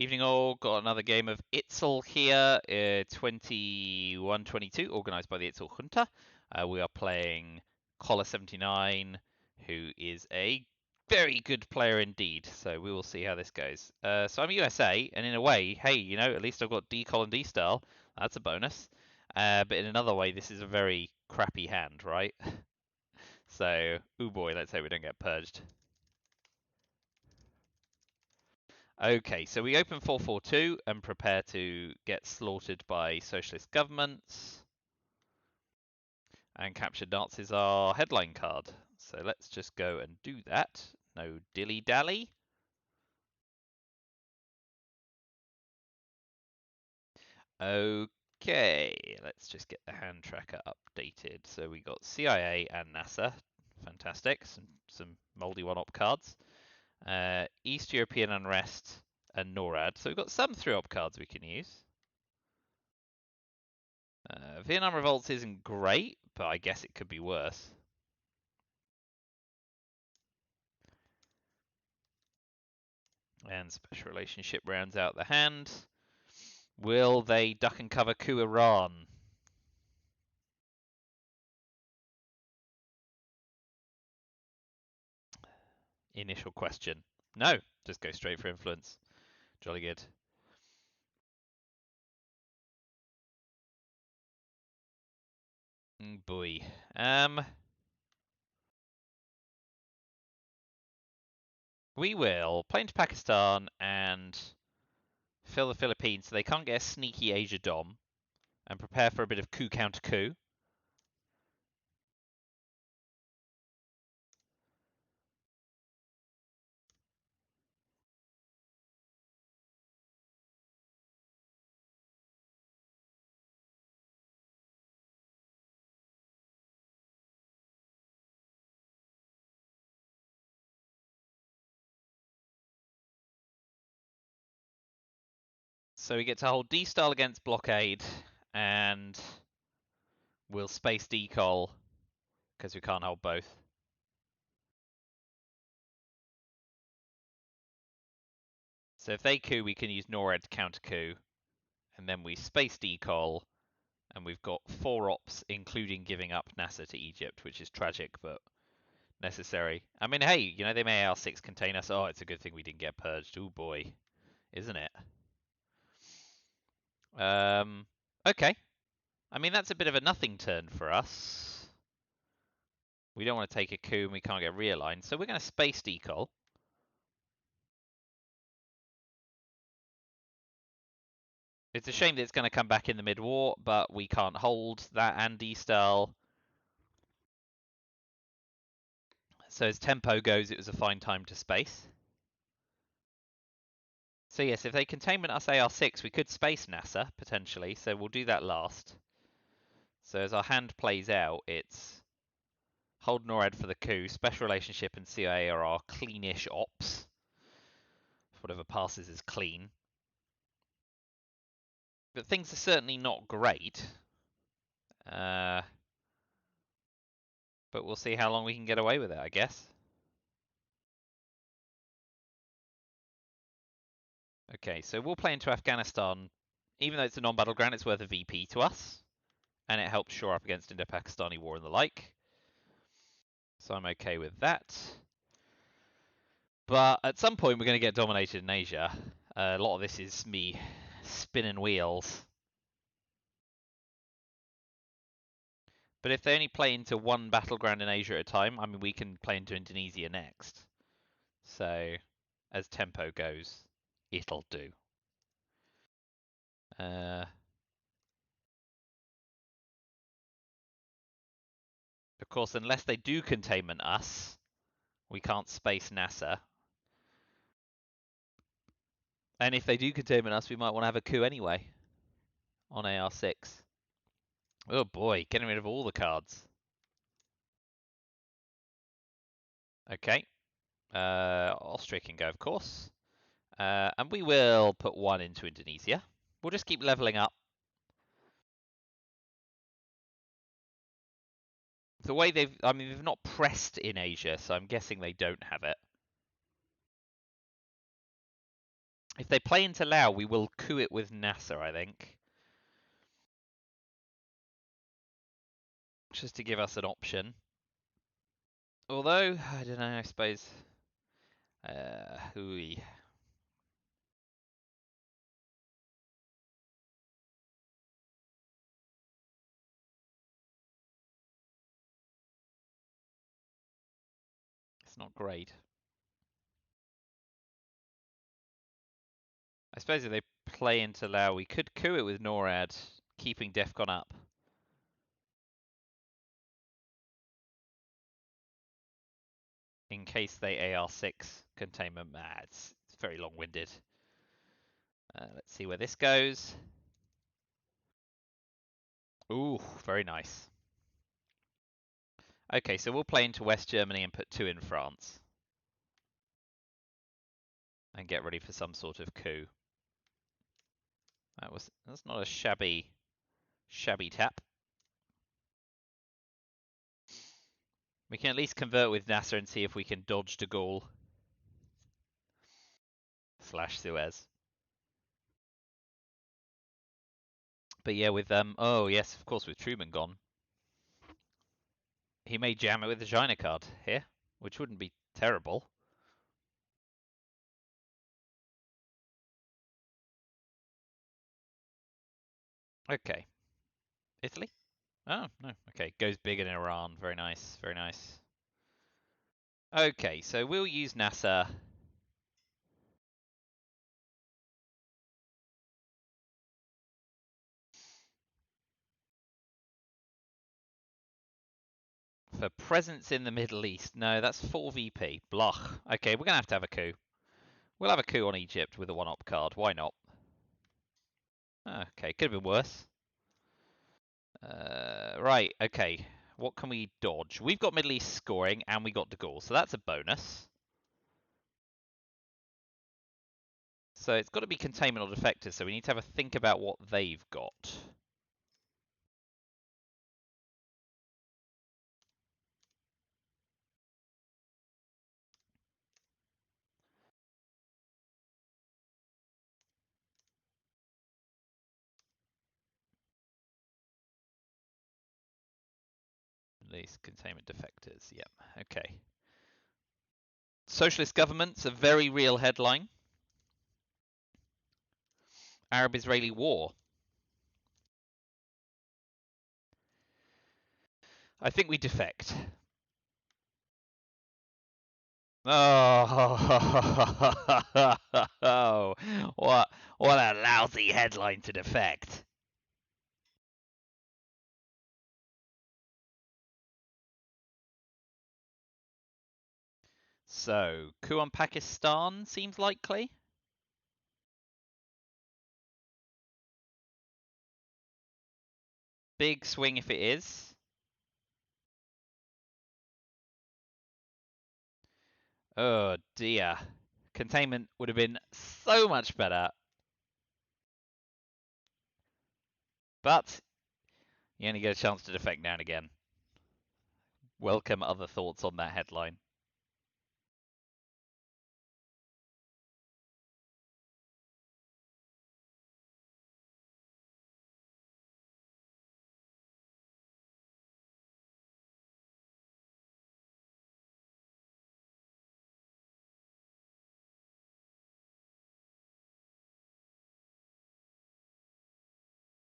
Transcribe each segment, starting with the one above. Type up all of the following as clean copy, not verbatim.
Evening all, got another game of ITSL here, 21-22, organised by the ITSL Junta. We are playing koller79, who is a very good player indeed, so we will see how this goes. So I'm USA, and in a way, hey, you know, at least I've got D-Col and D-Style, that's a bonus. But in another way, this is a very crappy hand, right? So, ooh boy, let's hope we don't get purged. Okay, so we open 442 and prepare to get slaughtered by socialist governments. And captured Nazis our headline card. So let's just go and do that. No dilly-dally. Okay, let's just get the hand tracker updated. So we got CIA and NASA. Fantastic. Some moldy one-op cards. East European Unrest and NORAD. So we've got some 3-op cards we can use. Vietnam Revolts isn't great, but I guess it could be worse. And special relationship rounds out the hand. Will they duck and cover coup Iran? Initial question. No, just go straight for influence. Jolly good. Boy. We will play into Pakistan and fill the Philippines so they can't get a sneaky Asia Dom and prepare for a bit of coup counter coup. So we get to hold D-Style against blockade and we'll space decol because we can't hold both. So if they coup, we can use NORAD to counter coup, and then we space decol, and we've got 4 ops, including giving up NASA to Egypt, which is tragic but necessary. I mean, hey, you know, they may AR6 contain us. Oh, it's a good thing we didn't get purged. Oh boy, isn't it? Okay. I mean, that's a bit of a nothing turn for us. We don't want to take a coup and we can't get realigned, so we're going to space decol. It's a shame that it's going to come back in the mid-war, but we can't hold that and D-Style. So as tempo goes, it was a fine time to space. So yes, if they containment us AR6, we could space NASA, potentially, so we'll do that last. So as our hand plays out, it's hold NORAD for the coup, special relationship and CIA are our cleanish ops. Whatever passes is clean. But things are certainly not great. But we'll see how long we can get away with it, I guess. Okay, so we'll play into Afghanistan. Even though it's a non-battleground, it's worth a VP to us. And it helps shore up against Indo-Pakistani war and the like. So I'm okay with that. But at some point, we're going to get dominated in Asia. A lot of this is me spinning wheels. But if they only play into one battleground in Asia at a time, I mean, we can play into Indonesia next. So, as tempo goes, it'll do. Of course, unless they do containment us, we can't space NASA. And if they do containment us, we might want to have a coup anyway on AR6. Oh boy, getting rid of all the cards. Okay. Austria can go, of course. And we will put 1 into Indonesia. We'll just keep leveling up. The way they've not pressed in Asia, so I'm guessing they don't have it. If they play into Lao, we will coup it with Nasser, I think. Just to give us an option. Although, I don't know, I suppose... hooey. It's not great. I suppose if they play into Lao, we could coup it with NORAD, keeping DEFCON up. In case they AR6 containment. It's very long-winded. Let's see where this goes. Ooh, very nice. Okay, so we'll play into West Germany and put 2 in France. And get ready for some sort of coup. That's not a shabby tap. We can at least convert with Nasser and see if we can dodge de Gaulle. / Suez. But yeah, with oh yes, of course, with Truman gone, he may jam it with the China card here, which wouldn't be terrible. Okay. Italy? Oh, no. Okay, goes big in Iran. Very nice, very nice. Okay, so we'll use Nasser. For presence in the Middle East. No, that's 4 VP. Bloch. Okay, we're going to have a coup. We'll have a coup on Egypt with a 1-op card. Why not? Okay, could have been worse. Right, okay. What can we dodge? We've got Middle East scoring and we got de Gaulle, so that's a bonus. So it's got to be containment or defectors, so we need to have a think about what they've got. At least containment defectors, yep, okay. Socialist governments, a very real headline. Arab-Israeli war. I think we defect. Oh, what a lousy headline to defect. So, coup on Pakistan seems likely. Big swing if it is. Oh dear. Containment would have been so much better. But you only get a chance to defect now and again. Welcome other thoughts on that headline.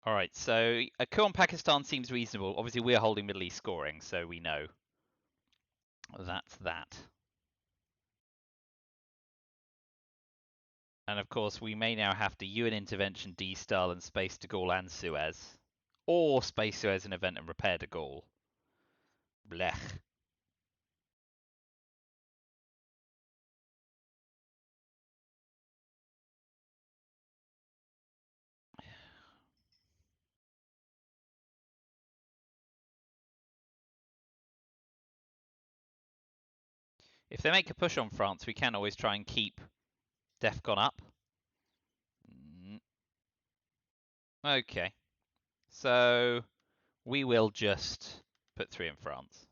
All right, so a coup on Pakistan seems reasonable. Obviously, we're holding Middle East scoring, so we know. That's that. And of course, we may now have to UN intervention, D-Style, and space de Gaulle and Suez. Or space Suez and event and repair de Gaulle. Blech. If they make a push on France, we can always try and keep DEFCON up. Okay. So we will just put 3 in France.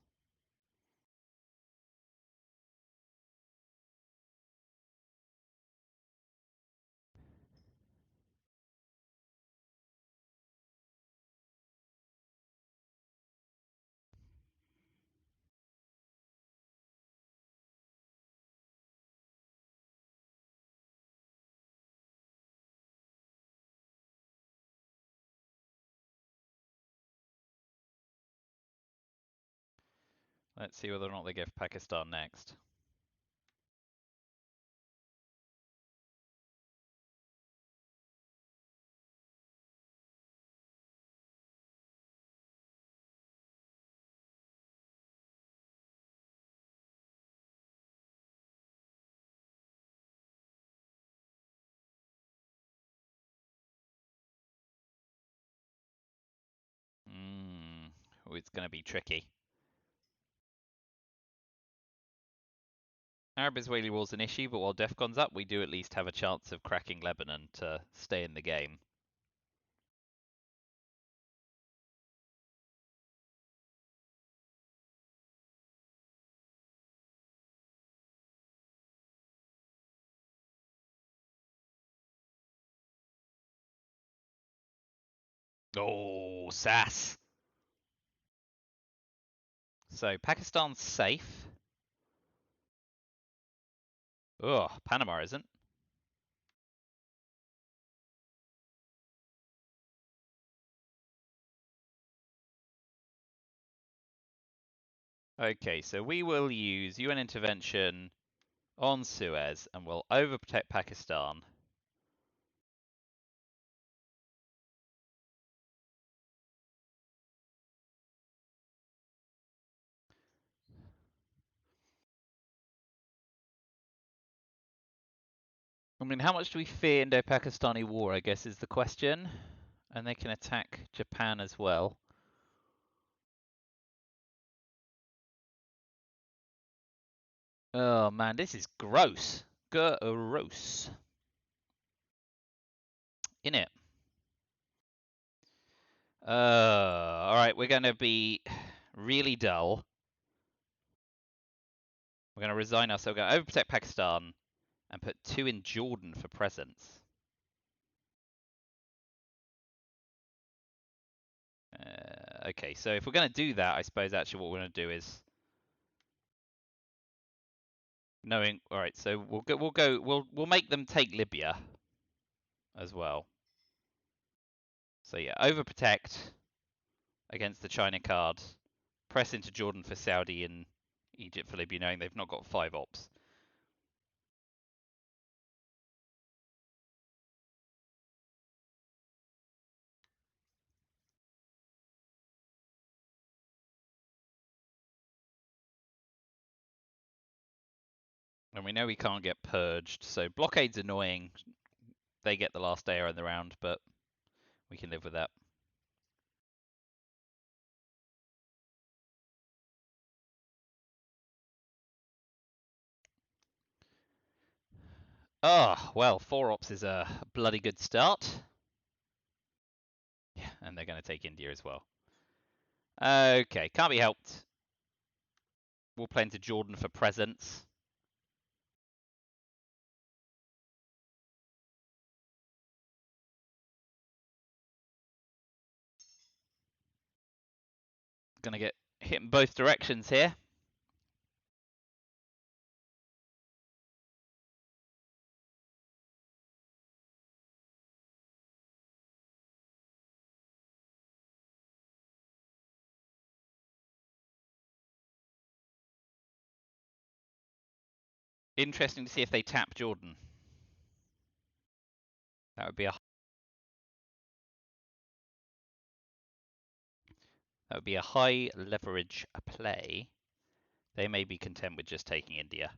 Let's see whether or not they give Pakistan next. Oh, it's going to be tricky. Arab-Israeli war's an issue, but while DEFCON's up, we do at least have a chance of cracking Lebanon to stay in the game. Oh, sass! So, Pakistan's safe. Oh, Panama isn't. Okay, so we will use UN intervention on Suez and we'll overprotect Pakistan. I mean, how much do we fear Indo-Pakistani war, I guess, is the question. And they can attack Japan as well. Oh man, this is gross. Gross. In it. Alright, we're going to be really dull. We're going to resign ourselves. We're going to overprotect Pakistan and put 2 in Jordan for presence. Okay, so if we're going to do that, I suppose actually what we're going to do is knowing. All right, so we'll make them take Libya as well. So yeah, overprotect against the China card, press into Jordan for Saudi and Egypt for Libya, knowing they've not got 5 ops. And we know we can't get purged, so blockade's annoying. They get the last air in the round, but we can live with that. Oh, well, 4 ops is a bloody good start. Yeah, and they're going to take India as well. Okay, can't be helped. We'll play into Jordan for presence. Gonna get hit in both directions here. Interesting to see if they tap Jordan. That would be a high leverage play. They may be content with just taking India.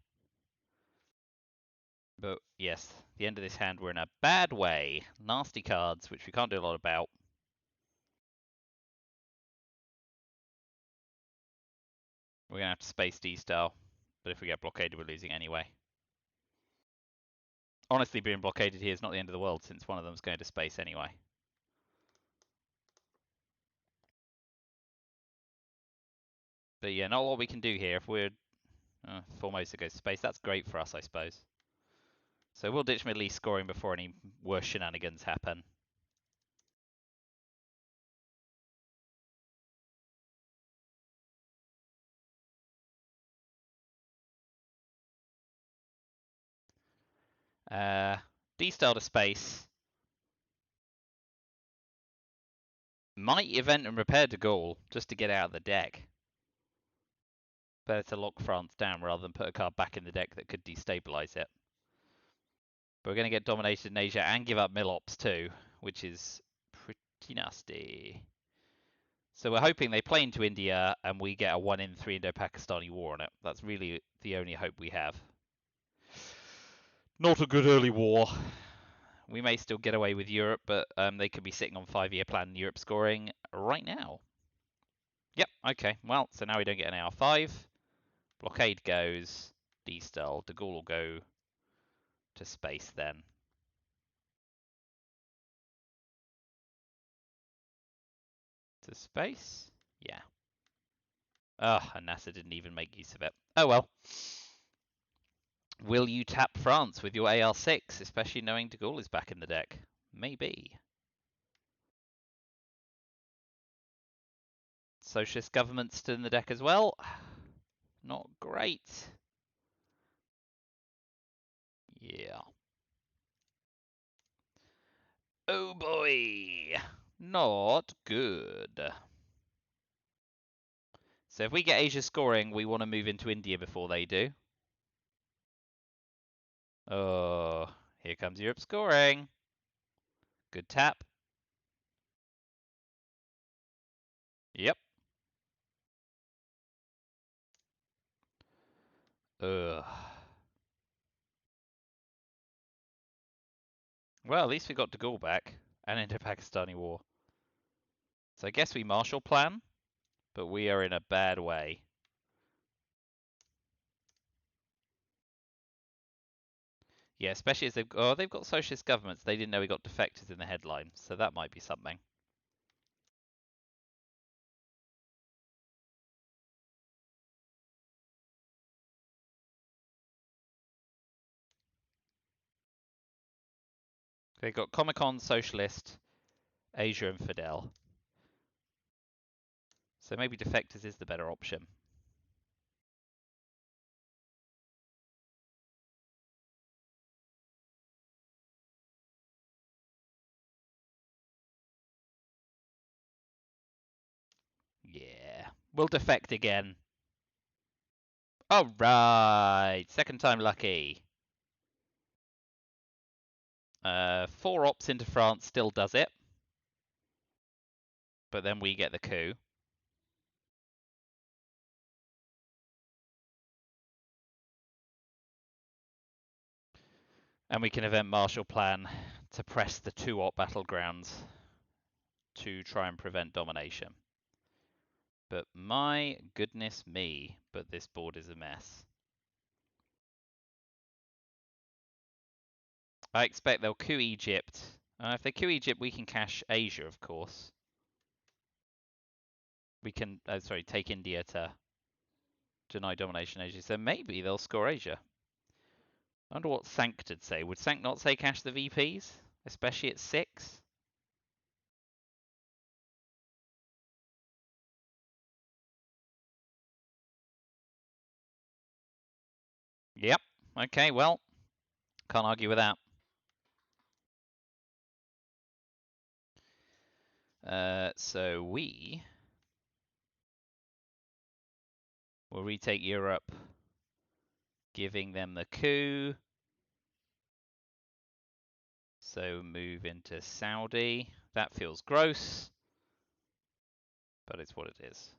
But yes, the end of this hand we're in a bad way. Nasty cards, which we can't do a lot about. We're gonna have to space D-style, but if we get blockaded, we're losing anyway. Honestly, being blockaded here is not the end of the world, since one of them's going to space anyway. But yeah, not a lot we can do here. If we're Formosa goes space, that's great for us, I suppose. So we'll ditch Middle East scoring before any worse shenanigans happen. D-style to space. Might event and repair to goal just to get out of the deck. better to lock France down rather than put a card back in the deck that could destabilize it. But we're going to get dominated in Asia and give up Milops too, which is pretty nasty. So we're hoping they play into India and we get a 1-in-3 Indo-Pakistani war on it. That's really the only hope we have. Not a good early war. We may still get away with Europe, but they could be sitting on 5-year plan Europe scoring right now. Yep, okay. Well, so now we don't get an AR5. Blockade goes. D-Style. De Gaulle will go to space then. To space? Yeah. Ugh, and NASA didn't even make use of it. Oh well. Will you tap France with your AR6, especially knowing de Gaulle is back in the deck? Maybe. Socialist government still in the deck as well. Not great. Yeah. Oh boy. Not good. So if we get Asia scoring, we want to move into India before they do. Oh, here comes Europe scoring. Good tap. Yep. Ugh. Well, at least we got de Gaulle back and into Pakistani war. So I guess we Marshall Plan, but we are in a bad way. Yeah, especially as they've got socialist governments. They didn't know we got defectors in the headline, so that might be something. They got Comic-Con, Socialist, Asia, and Fidel. So maybe defectors is the better option. Yeah, we'll defect again. All right, second time lucky. 4 ops into France still does it, but then we get the coup. And we can event Marshall Plan to press the 2-op battlegrounds to try and prevent domination. But my goodness me, but this board is a mess. I expect they'll coup Egypt. If they coup Egypt, we can cash Asia, of course. We can, take India to deny domination Asia. So maybe they'll score Asia. I wonder what Sank would say. Would Sank not say cash the VPs? Especially at 6? Yep. Okay, well, can't argue with that. So we will retake Europe, giving them the coup. So move into Saudi. That feels gross, but it's what it is.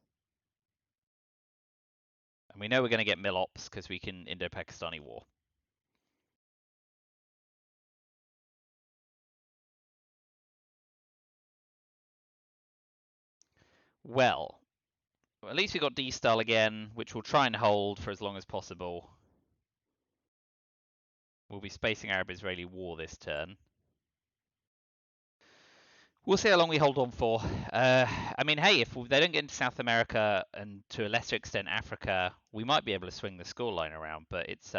And we know we're going to get Milops because we can Indo-Pakistani war. Well, at least we got D-Style again, which we'll try and hold for as long as possible. We'll be spacing Arab-Israeli war this turn. We'll see how long we hold on for. I mean, hey, if they don't get into South America and to a lesser extent Africa, we might be able to swing the scoreline around, but it's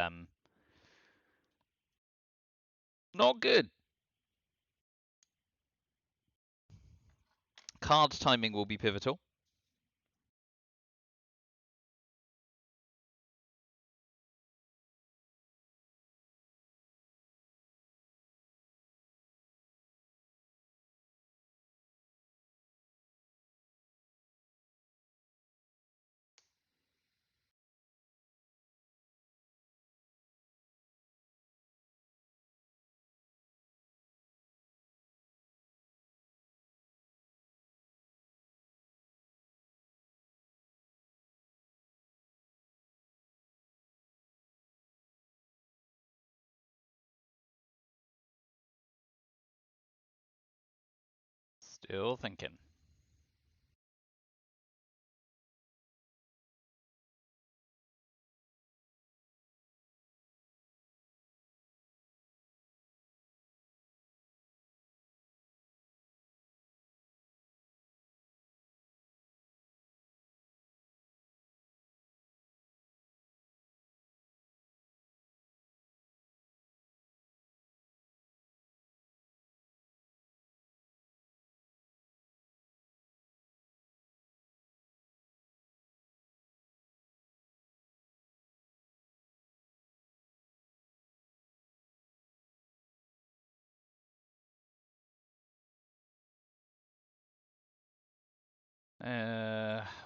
not good. Card timing will be pivotal. Still thinking.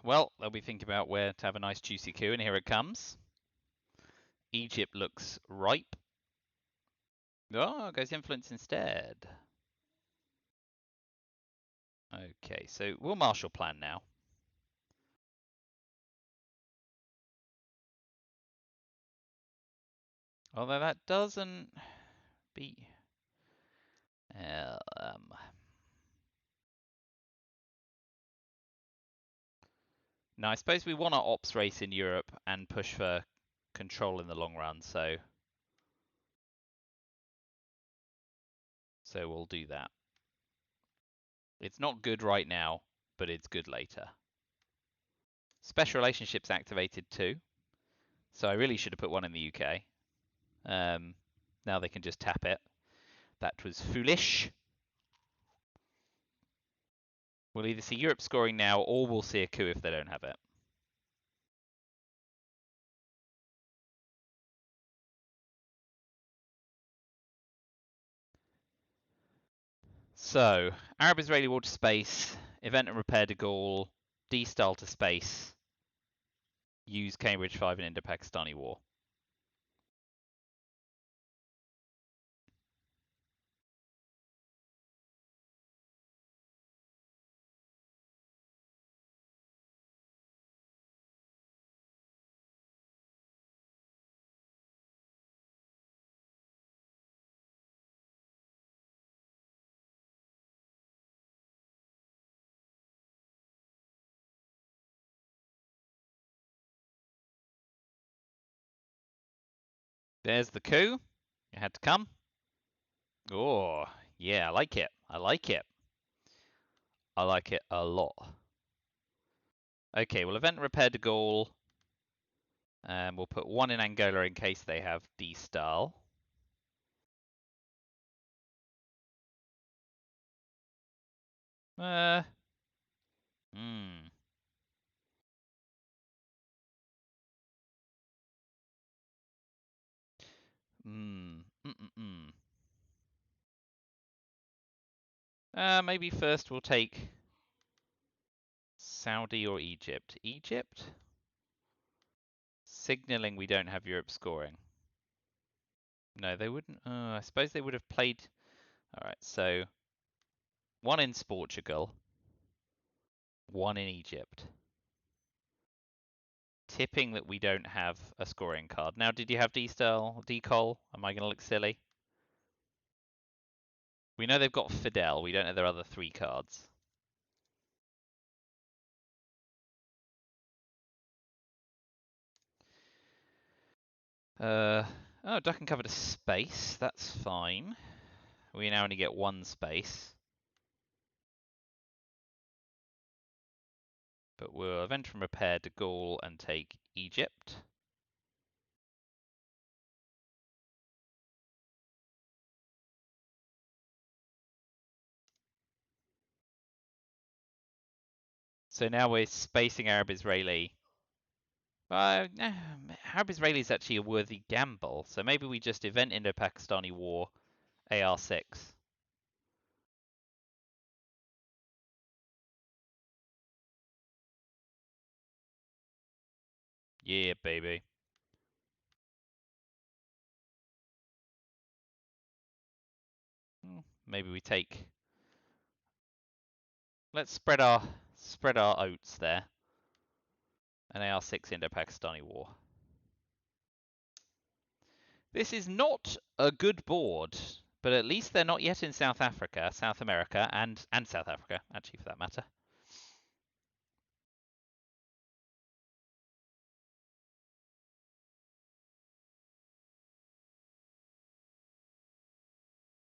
Well, they'll be thinking about where to have a nice juicy coup, and here it comes. Egypt looks ripe. Oh, goes influence instead. Okay, so we'll Marshall Plan now. Although that doesn't be... Now, I suppose we want our ops race in Europe and push for control in the long run, so we'll do that. It's not good right now, but it's good later. Special relationships activated too, so I really should have put one in the UK. Now they can just tap it. That was foolish. We'll either see Europe scoring now, or we'll see a coup if they don't have it. So, Arab-Israeli war to space, event and repair de Gaulle, D-style to space, use Cambridge 5 in Indo-Pakistani war. There's the coup. It had to come. Oh, yeah, I like it. I like it. I like it a lot. Okay, well, event repair de Gaulle. We'll put one in Angola in case they have D-style. Hmm. Maybe first we'll take Saudi or Egypt. Egypt? Signaling we don't have Europe scoring. No, they wouldn't. I suppose they would have played. All right, so one in Portugal, one in Egypt. Tipping that we don't have a scoring card. Now, did you have D-style, D-col? Am I going to look silly? We know they've got Fidel. We don't know their other 3 cards. Oh, duck and cover to space. That's fine. We now only get 1 space. But we'll event from repair de Gaulle and take Egypt. So now we're spacing Arab-Israeli. Arab-Israeli is actually a worthy gamble. So maybe we just event Indo-Pakistani war, AR6. Yeah, baby. Maybe we take. Let's spread our oats there. An AR6 Indo-Pakistani war. This is not a good board, But at least they're not yet in South Africa, South America, and South Africa, actually, for that matter.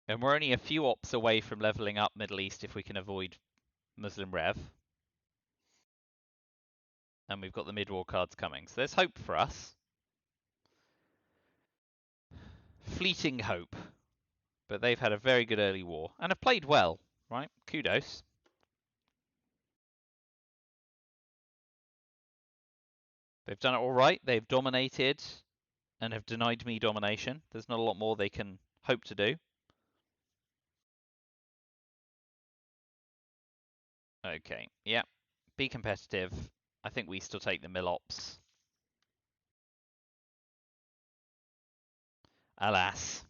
And we're only a few ops away from leveling up Middle East if we can avoid Muslim Rev. And we've got the mid-war cards coming. So there's hope for us. Fleeting hope. But they've had a very good early war and have played well, right? Kudos. They've done it all right. They've dominated and have denied me domination. There's not a lot more they can hope to do. Okay, yeah. Be competitive. I think we still take the mill ops. Alas.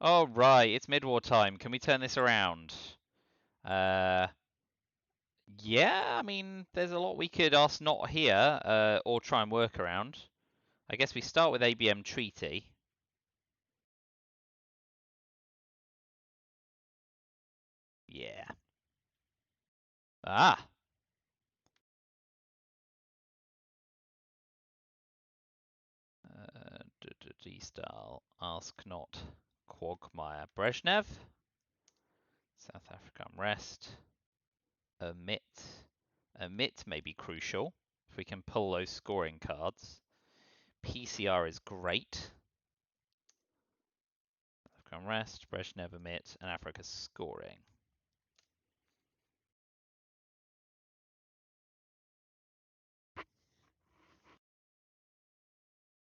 Oh, right. It's mid-war time. Can we turn this around? Yeah, I mean, there's a lot we could ask not here, or try and work around. I guess we start with ABM Treaty. Yeah. Ah. D-style. Ask not. Quagmire. Brezhnev. South Africa unrest. Omit. Omit may be crucial if we can pull those scoring cards. PCR is great. Africa unrest, Brezhnev omit, and Africa's scoring.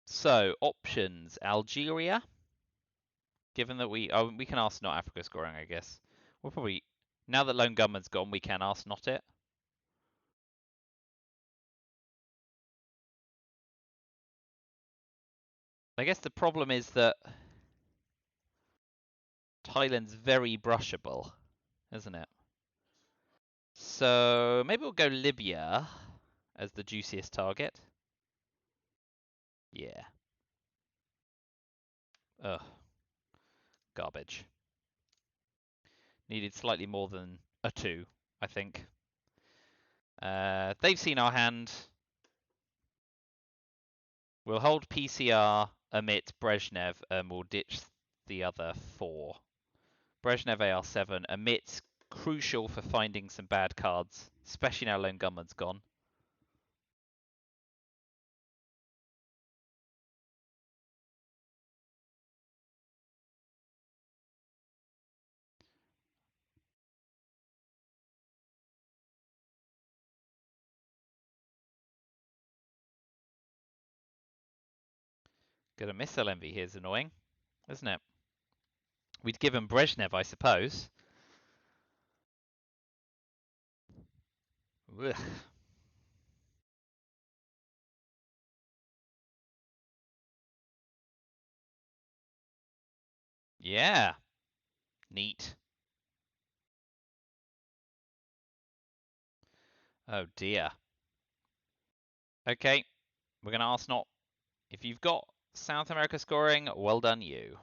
So options: Algeria. Given that we can ask not Africa scoring, I guess. We'll probably, now that Lone Gunman's gone, we can ask not it. I guess the problem is that Thailand's very brushable, isn't it? So maybe we'll go Libya as the juiciest target. Yeah. Ugh. Garbage. Needed slightly more than a 2, I think. They've seen our hand. We'll hold PCR, omit Brezhnev, and we'll ditch the other 4. Brezhnev AR7, omit, crucial for finding some bad cards, especially now Lone Gunman's gone. Gonna miss LMV here's annoying, isn't it? We'd given Brezhnev, I suppose. Ugh. Yeah. Neat. Oh dear. Okay. We're gonna ask not. If you've got South America scoring, well done you.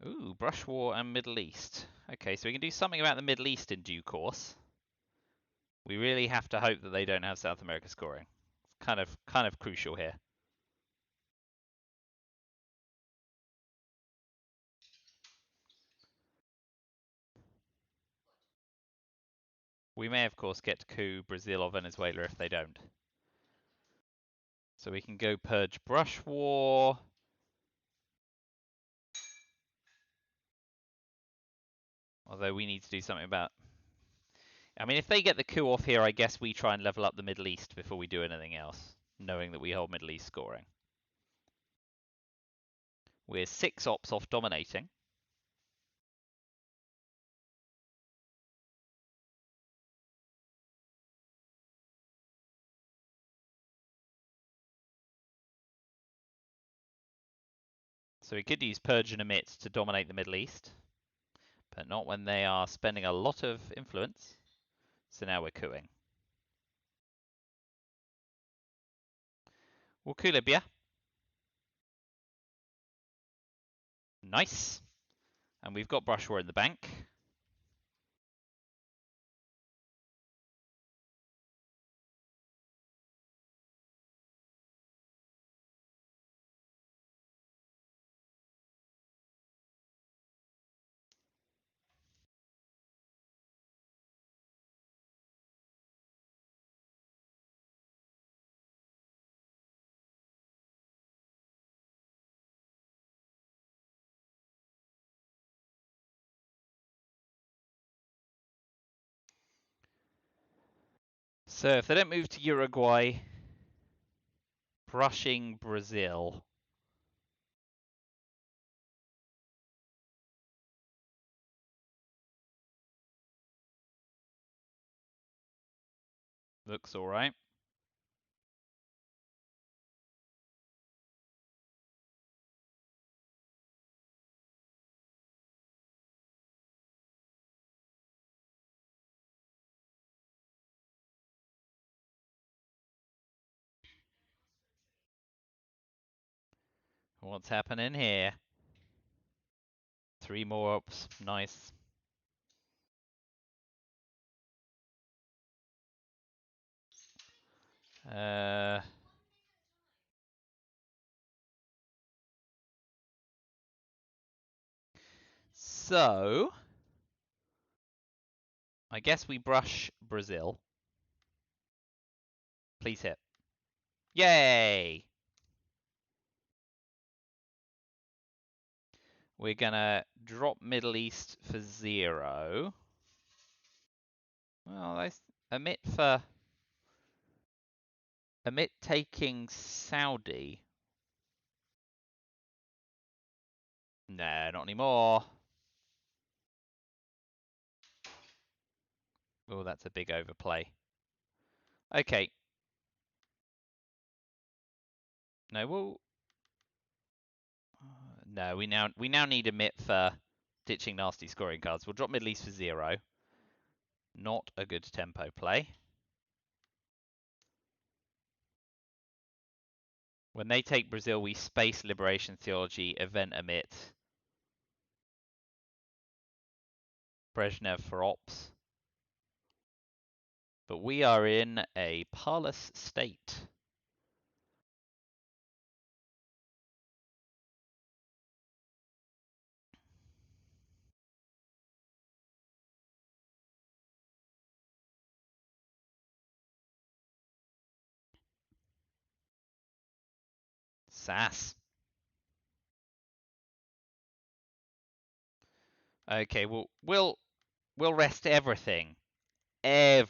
Ooh, Brush War and Middle East. Okay, so we can do something about the Middle East in due course. We really have to hope that they don't have South America scoring. It's kind of crucial here. We may, of course, get to coup Brazil or Venezuela if they don't. So we can go purge Brush War. Although we need to do something about... I mean, if they get the coup off here, I guess we try and level up the Middle East before we do anything else, knowing that we hold Middle East scoring. We're 6 ops off dominating. So we could use Purge and Omit to dominate the Middle East. but not when they are spending a lot of influence. So now we're cooing. We'll coup Libya. Nice. And we've got brush war in the bank. So if they don't move to Uruguay, brushing Brazil. Looks all right. What's happening here? 3 more ups. Nice. So, I guess we brush Brazil. Please hit. Yay! We're gonna drop Middle East for 0. Well, I omit taking Saudi. No, not anymore. Oh, that's a big overplay. Okay. No, we'll. No, we now need omit for ditching nasty scoring cards. We'll drop Middle East for 0. Not a good tempo play. When they take Brazil, we space Liberation Theology, event omit. Brezhnev for ops. But we are in a parlous state. Sass. Okay, we'll rest everything on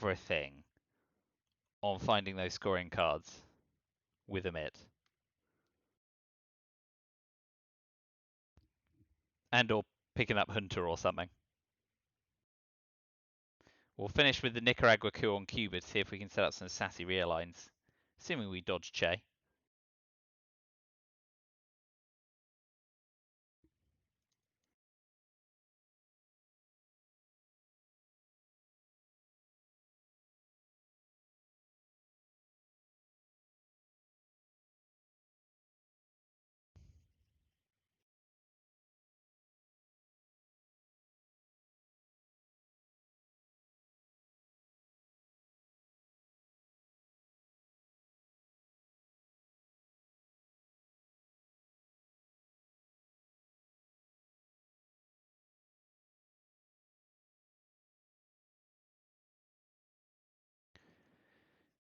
finding those scoring cards with omit. And or picking up Hunter or something. We'll finish with the Nicaragua coup on Cuba to see if we can set up some sassy rear lines. Assuming we dodge Che.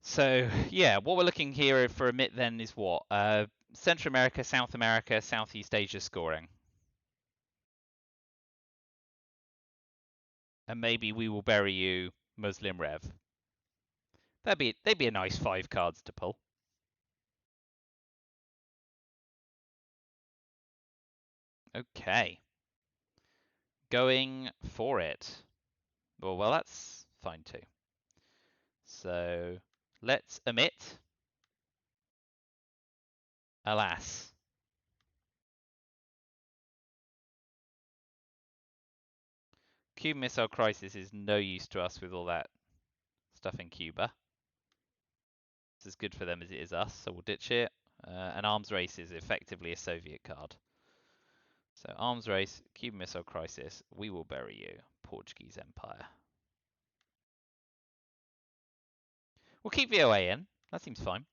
So, yeah, what we're looking here for omit then is what? Central America, South America, Southeast Asia scoring. And maybe we will bury you, Muslim Rev. They'd be a nice 5 cards to pull. Okay. Going for it. Well, that's fine too. So let's omit. Alas. Cuban Missile Crisis is no use to us with all that stuff in Cuba. It's as good for them as it is us, so we'll ditch it. And Arms Race is effectively a Soviet card. So Arms Race, Cuban Missile Crisis, we will bury you, Portuguese Empire. We'll keep VOA in. That seems fine.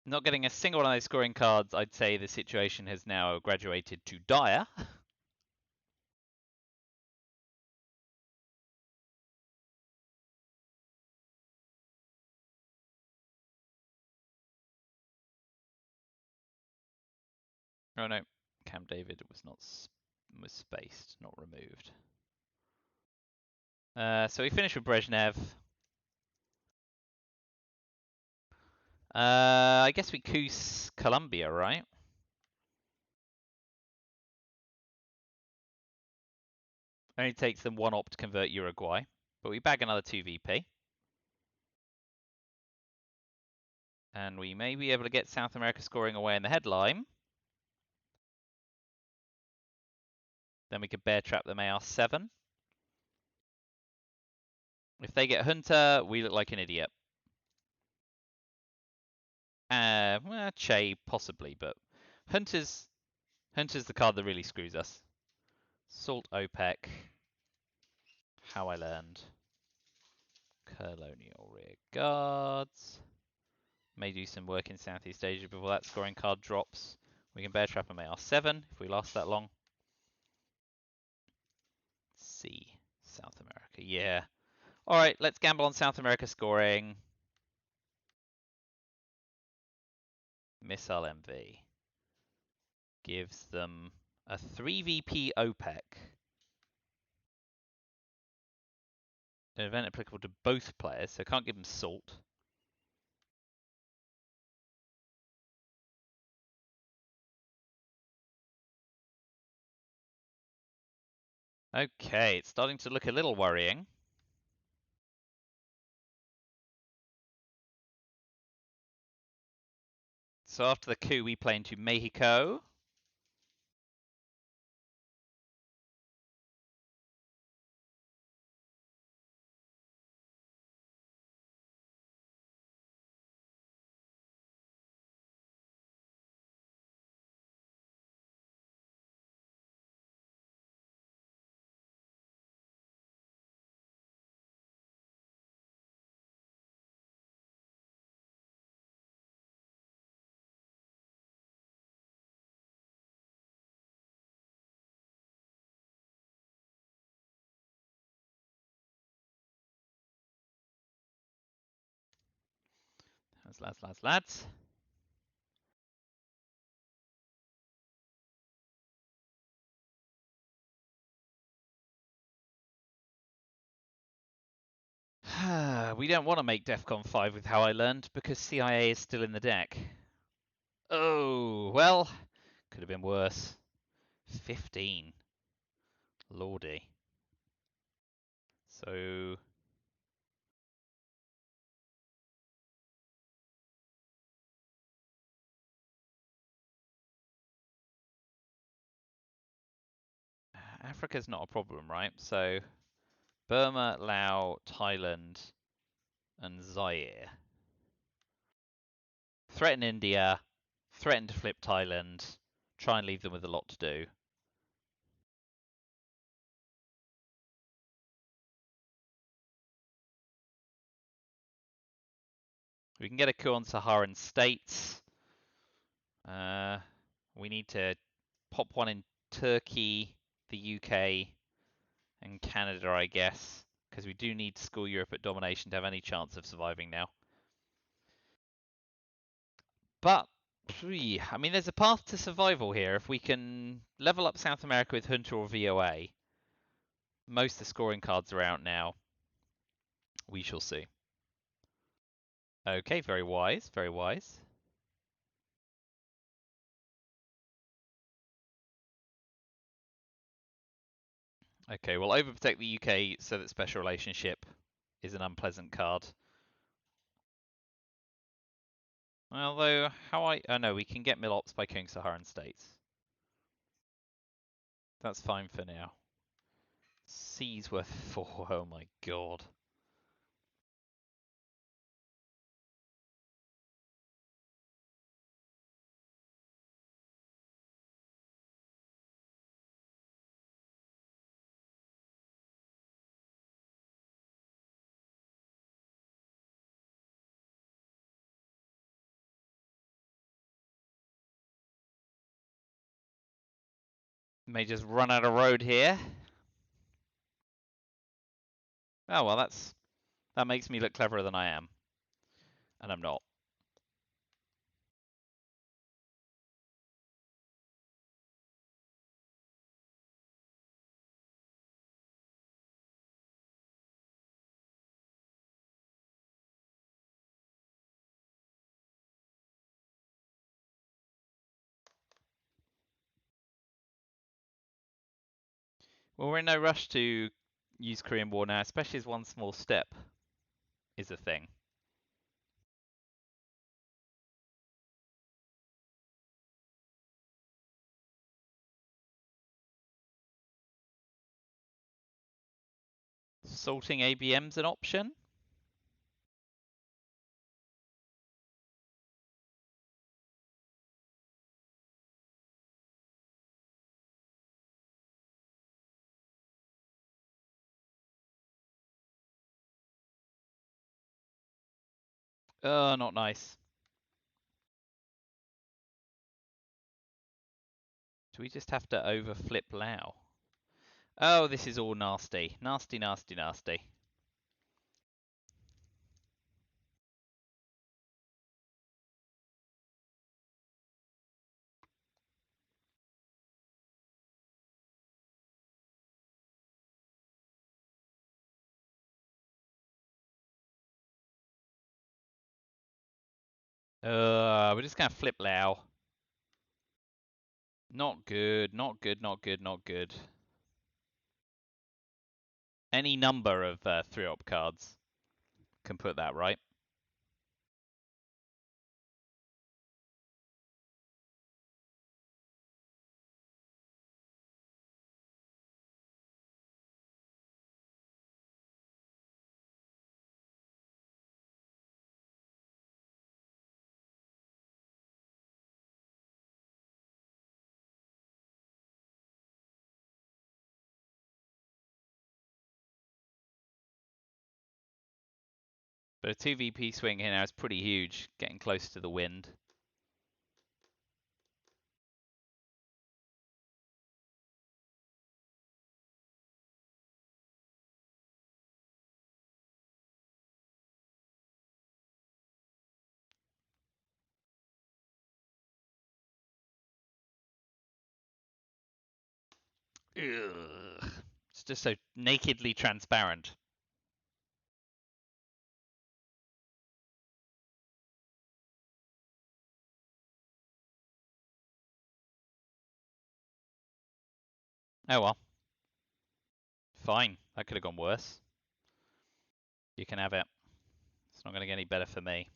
Not getting a single one of those scoring cards, I'd say the situation has now graduated to dire. Oh no, Camp David was spaced, not removed. So we finish with Brezhnev. I guess we coos Colombia, right? Only takes them 1 op to convert Uruguay, but we bag another 2 VP. And we may be able to get South America scoring away in the headline. Then we could bear trap them AR7. If they get Hunter, we look like an idiot. Well, Che, possibly, but Hunter's the card that really screws us. Salt OPEC. How I learned. Colonial Rear Guards. May do some work in Southeast Asia before that scoring card drops. We can bear trap them AR7 if we last that long. C. South America. Yeah. Alright, let's gamble on South America scoring. Missile MV. Gives them a 3 VP OPEC. An event applicable to both players, so can't give them salt. Okay, it's starting to look a little worrying. So after the coup, we play into Mexico. Lads. We don't want to make DEFCON 5 with How I Learned because CIA is still in the deck. Oh, well, could have been worse. 15. Lordy. So... Africa's not a problem, right? So Burma, Laos, Thailand, and Zaire. Threaten India, threaten to flip Thailand, try and leave them with a lot to do. We can get a coup on Saharan states. We need to pop one in Turkey, the UK, and Canada, I guess, because we do need to school Europe at domination to have any chance of surviving now. But, I mean, there's a path to survival here. If we can level up South America with Hunter or VOA, most of the scoring cards are out now. We shall see. Okay, very wise, very wise. Okay, we'll overprotect the UK so that special relationship is an unpleasant card. Although, oh no, we can get Milops by killing Saharan states. That's fine for now. C's worth 4, oh my god. May just run out of road here. Oh well, that makes me look cleverer than I am. And I'm not. Well, we're in no rush to use Korean War now, especially as one small step is a thing. Salting ABM's an option. Oh, not nice. Do we just have to overflip Lao? Oh, this is all nasty. Nasty, nasty, nasty. We're just gonna flip Lao. Not good, not good, not good, not good. Any number of 3-op cards can put that right. But a 2 VP swing here now is pretty huge, getting close to the wind. Ugh. It's just so nakedly transparent. Oh well. Fine. That could have gone worse. You can have it. It's not going to get any better for me.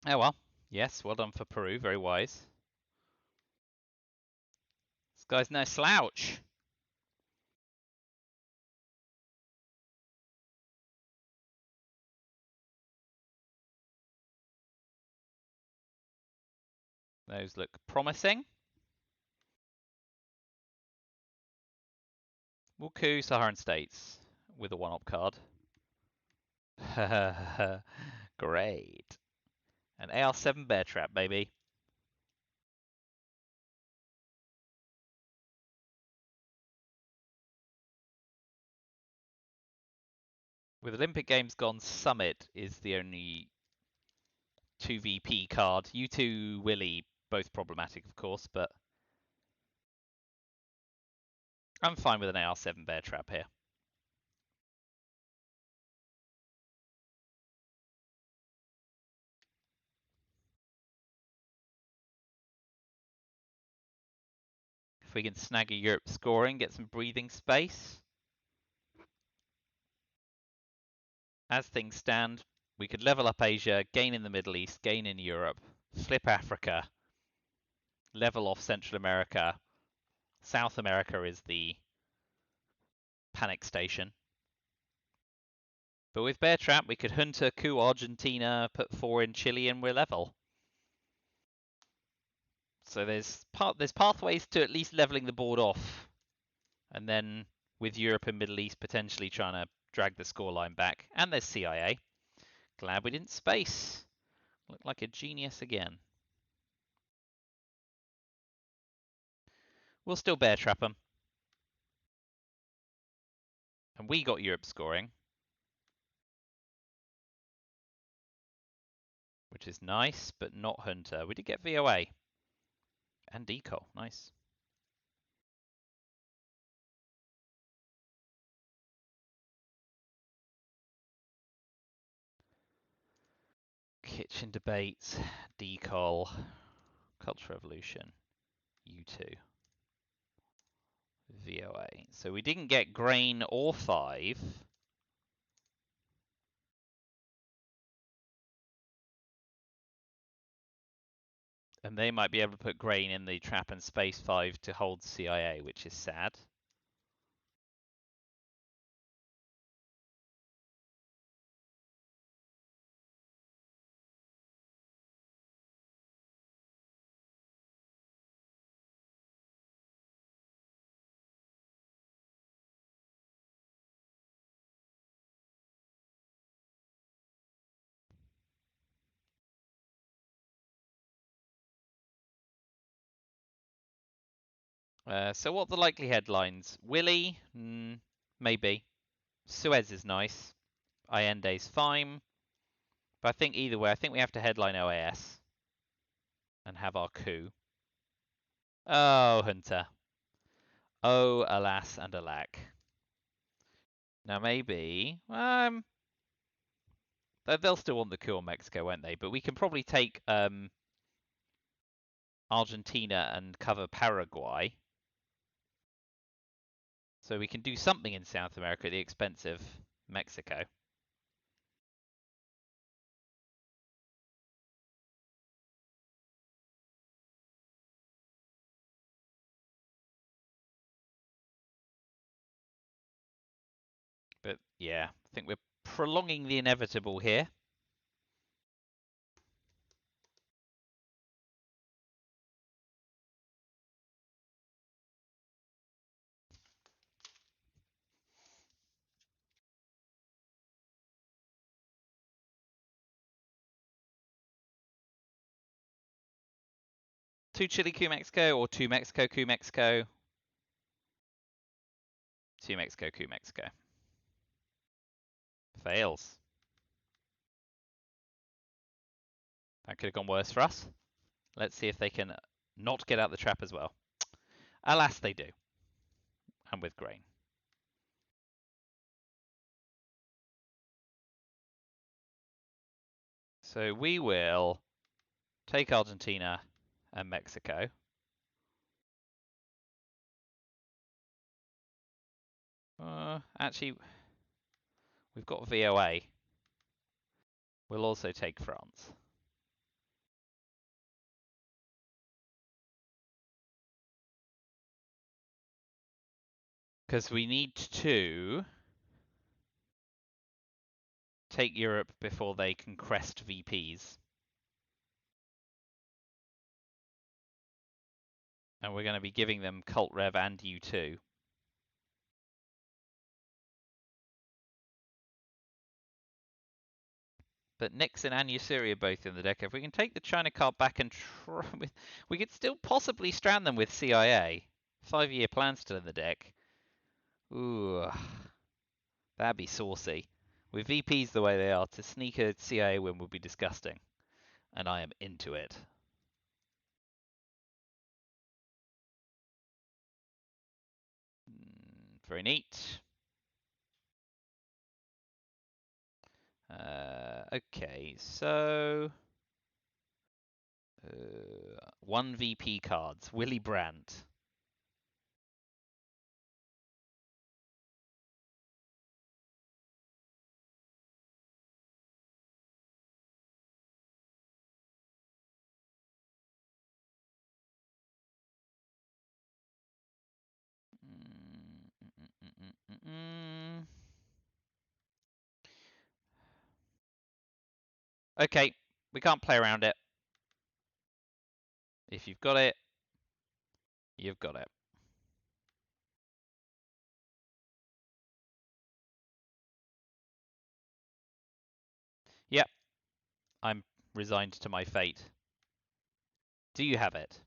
Oh well. Yes, well done for Peru. Very wise. This guy's no slouch. Those look promising. We'll coup Saharan States with a 1-op card. Great. An AR7 bear trap, baby. With Olympic Games gone, Summit is the only 2VP card. U2, Willy, both problematic, of course, but I'm fine with an AR7 Bear Trap here. If we can snag a Europe scoring, get some breathing space. As things stand, we could level up Asia, gain in the Middle East, gain in Europe, flip Africa, level off Central America. South America is the panic station. But with Bear Trap, we could Hunter, coup Argentina, put 4 in Chile, and we're level. So there's pathways to at least leveling the board off, and then with Europe and Middle East potentially trying to drag the scoreline back. And there's CIA. Glad we didn't space. Looked like a genius again. We'll still Bear Trap them. And we got Europe scoring, which is nice, but not Hunter. We did get VOA. And Decol. Nice. Kitchen debates, Decol, Culture Revolution, U2, VOA. So we didn't get Grain or 5. And they might be able to put Grain in the trap and space 5 to hold CIA, which is sad. So what are the likely headlines? Willy? Maybe. Suez is nice. Allende's fine. But I think either way, I think we have to headline OAS. And have our coup. Oh, Hunter. Oh, alas and alack. Now maybe... they'll still want the coup on Mexico, won't they? But we can probably take Argentina and cover Paraguay. So we can do something in South America at the expense of Mexico. But yeah, I think we're prolonging the inevitable here. Two Chile coup Mexico or two Mexico coup Mexico? Two Mexico coup Mexico. Fails. That could have gone worse for us. Let's see if they can not get out the trap as well. Alas, they do. And with Grain. So we will take Argentina and Mexico. Actually, we've got VOA. We'll also take France. Because we need to take Europe before they can crest VPs. And we're going to be giving them Cult Rev and U2. But Nixon and Yusuri are both in the deck. If we can take the China card back and try, we could still possibly strand them with CIA. 5-year plan still in the deck. Ooh, that'd be saucy. With VPs the way they are, to sneak a CIA win would be disgusting. And I am into it. Very neat. Okay, so 1 VP cards. Willy Brandt. Okay, we can't play around it. If you've got it, you've got it. Yep, I'm resigned to my fate. Do you have it?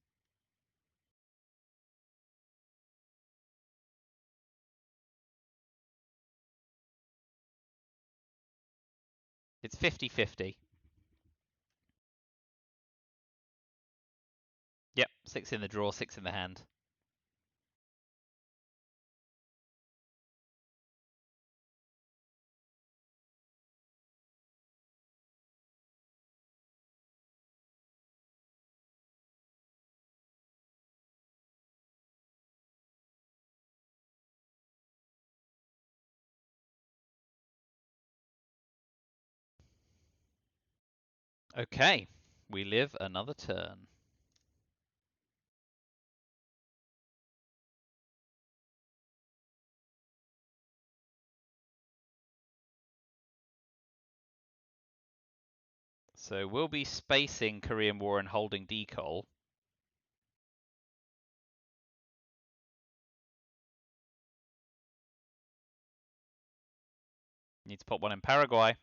It's 50-50. Yep, 6 in the drawer, 6 in the hand. Okay, we live another turn. So we'll be spacing Korean War and holding decol. Need to put one in Paraguay.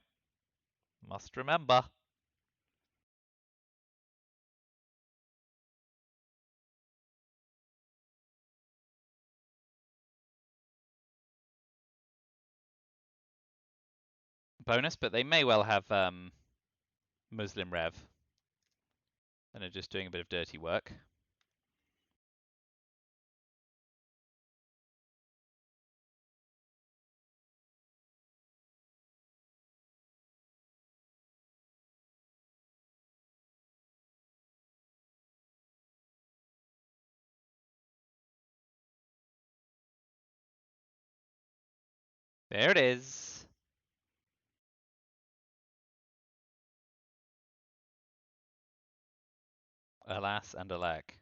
Must remember. Bonus, but they may well have Muslim Rev. And are just doing a bit of dirty work. There it is. Alas and alack.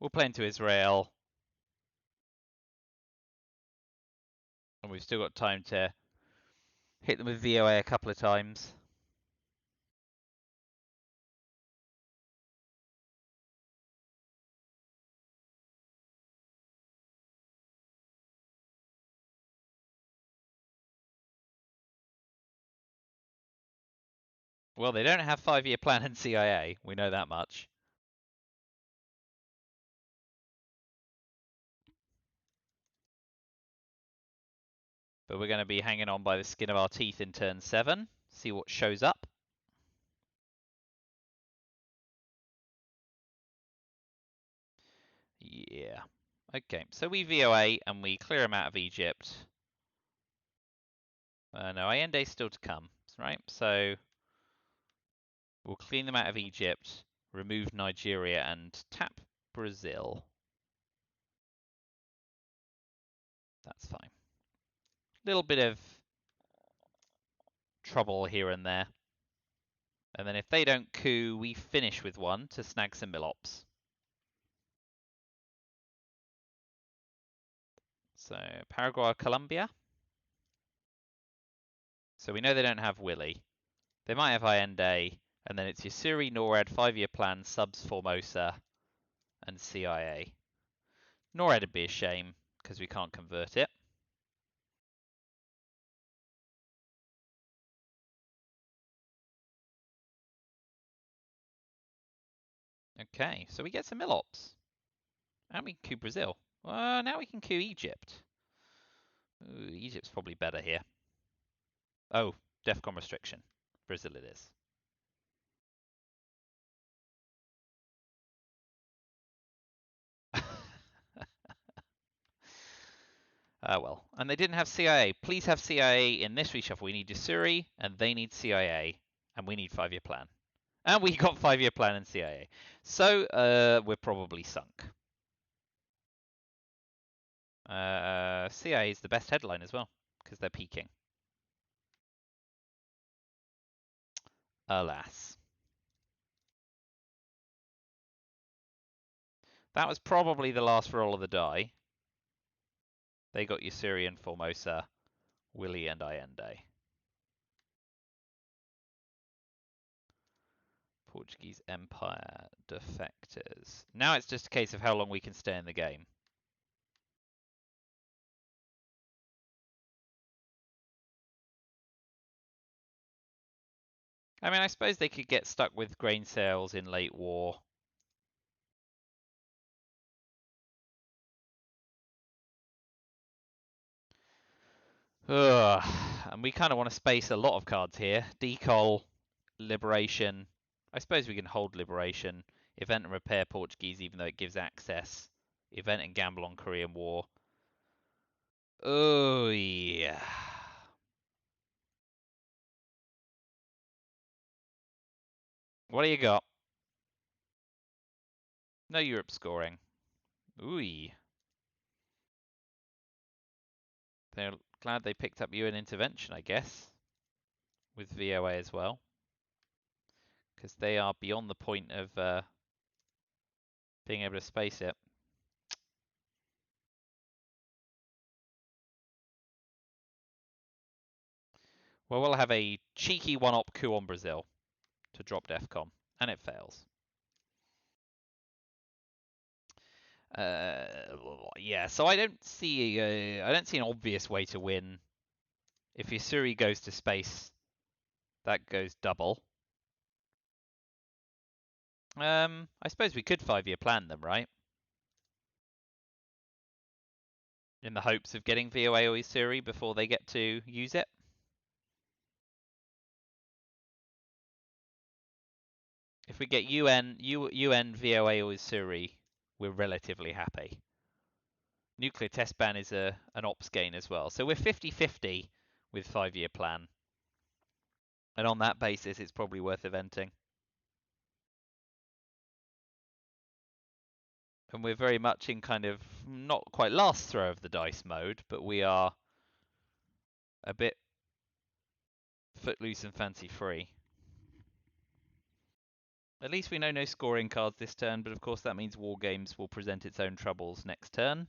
We'll play into Israel. And we've still got time to hit them with VOA a couple of times. Well, they don't have 5-year plan in CIA. We know that much. But we're going to be hanging on by the skin of our teeth in turn 7. See what shows up. Yeah. Okay, so we VOA and we clear them out of Egypt. No, Allende's still to come, right? So we'll clean them out of Egypt, remove Nigeria, and tap Brazil. That's fine. Little bit of trouble here and there. And then if they don't coup, we finish with one to snag some Milops. So Paraguay, Colombia. So we know they don't have Willy. They might have Allende, and then it's Yasuri, NORAD, 5-year plan, subs Formosa, and CIA. NORAD would be a shame, because we can't convert it. Okay, so we get some Milops. And we coup Brazil. Well, now we can coup Egypt. Ooh, Egypt's probably better here. Oh, DEFCON restriction. Brazil it is. Well. And they didn't have CIA. Please have CIA in this reshuffle. We need Yusuri, and they need CIA, and we need 5-year plan. And we got 5-year plan and CIA. So we're probably sunk. CIA is the best headline as well, because they're peaking. Alas. That was probably the last roll of the die. They got Yusuri and Formosa, Willie and Allende. Portuguese Empire defectors. Now it's just a case of how long we can stay in the game. I mean, I suppose they could get stuck with grain sales in late war. Ugh. And we kind of want to space a lot of cards here. Decol, Liberation. I suppose we can hold Liberation. Event and Repair Portuguese, even though it gives access. Event and Gamble on Korean War. Oh, yeah. What do you got? No Europe scoring. Ooh. They're glad they picked up UN intervention, I guess. With VOA as well. Because they are beyond the point of being able to space it. Well, we'll have a cheeky one-op coup on Brazil to drop DEFCON, and it fails. Yeah, so I don't see an obvious way to win. If Yusuri goes to space, that goes double. I suppose we could 5-year plan them, right? In the hopes of getting VOA or Yusuri before they get to use it. If we get UN, VOA or Yusuri, we're relatively happy. Nuclear test ban is an ops gain as well. So we're 50-50 with 5-year plan. And on that basis, it's probably worth eventing. And we're very much in kind of not quite last throw of the dice mode, but we are a bit footloose and fancy free. At least we know no scoring cards this turn, but of course that means War Games will present its own troubles next turn.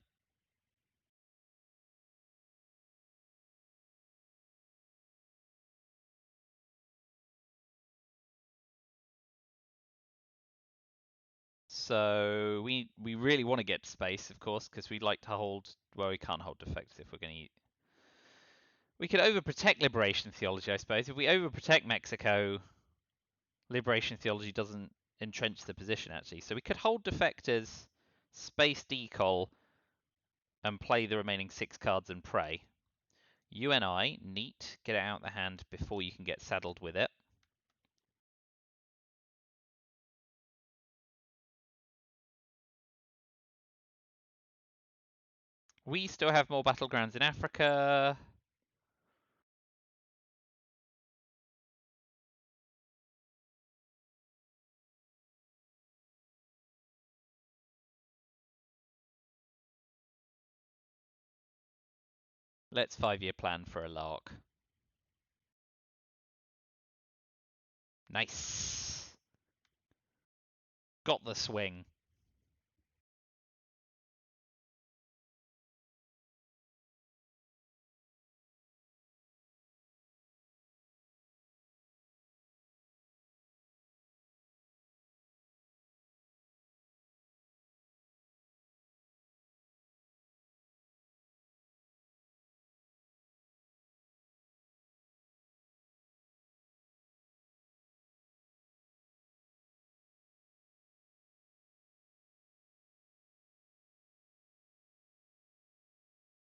So we really want to get to space, of course, because we'd like to hold. Well, we can't hold defectors if we're going to. We could overprotect liberation theology, I suppose. If we overprotect Mexico, liberation theology doesn't entrench the position actually. So we could hold defectors, space decol, and play the remaining 6 cards and pray. UNI, neat. Get it out the hand before you can get saddled with it. We still have more battlegrounds in Africa. Let's 5-year plan for a lark. Nice. Got the swing.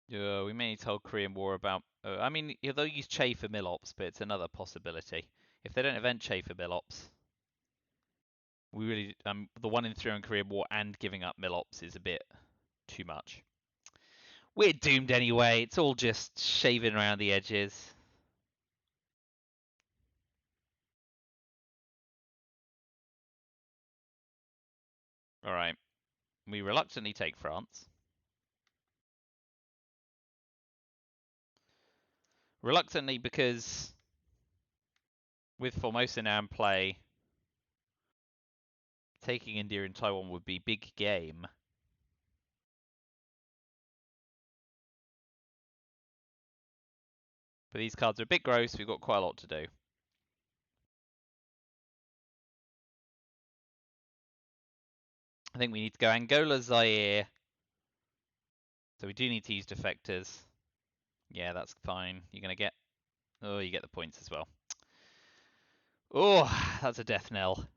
We may need to hold Korean War about. I mean, they'll use Che for Milops, but it's another possibility. If they don't event Che for Milops, we really the 1 in 3 on Korean War and giving up Milops is a bit too much. We're doomed anyway. It's all just shaving around the edges. All right. We reluctantly take France. Reluctantly because with Formosa now in play, taking India and Taiwan would be big game. But these cards are a bit gross. We've got quite a lot to do. I think we need to go Angola, Zaire. So we do need to use defectors. Yeah, that's fine. You're going to get... Oh, you get the points as well. Oh, that's a death knell.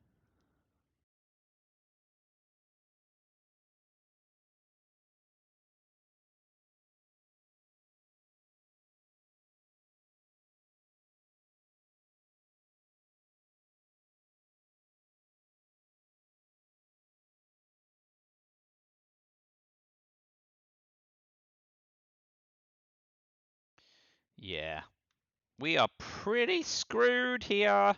Yeah. We are pretty screwed here.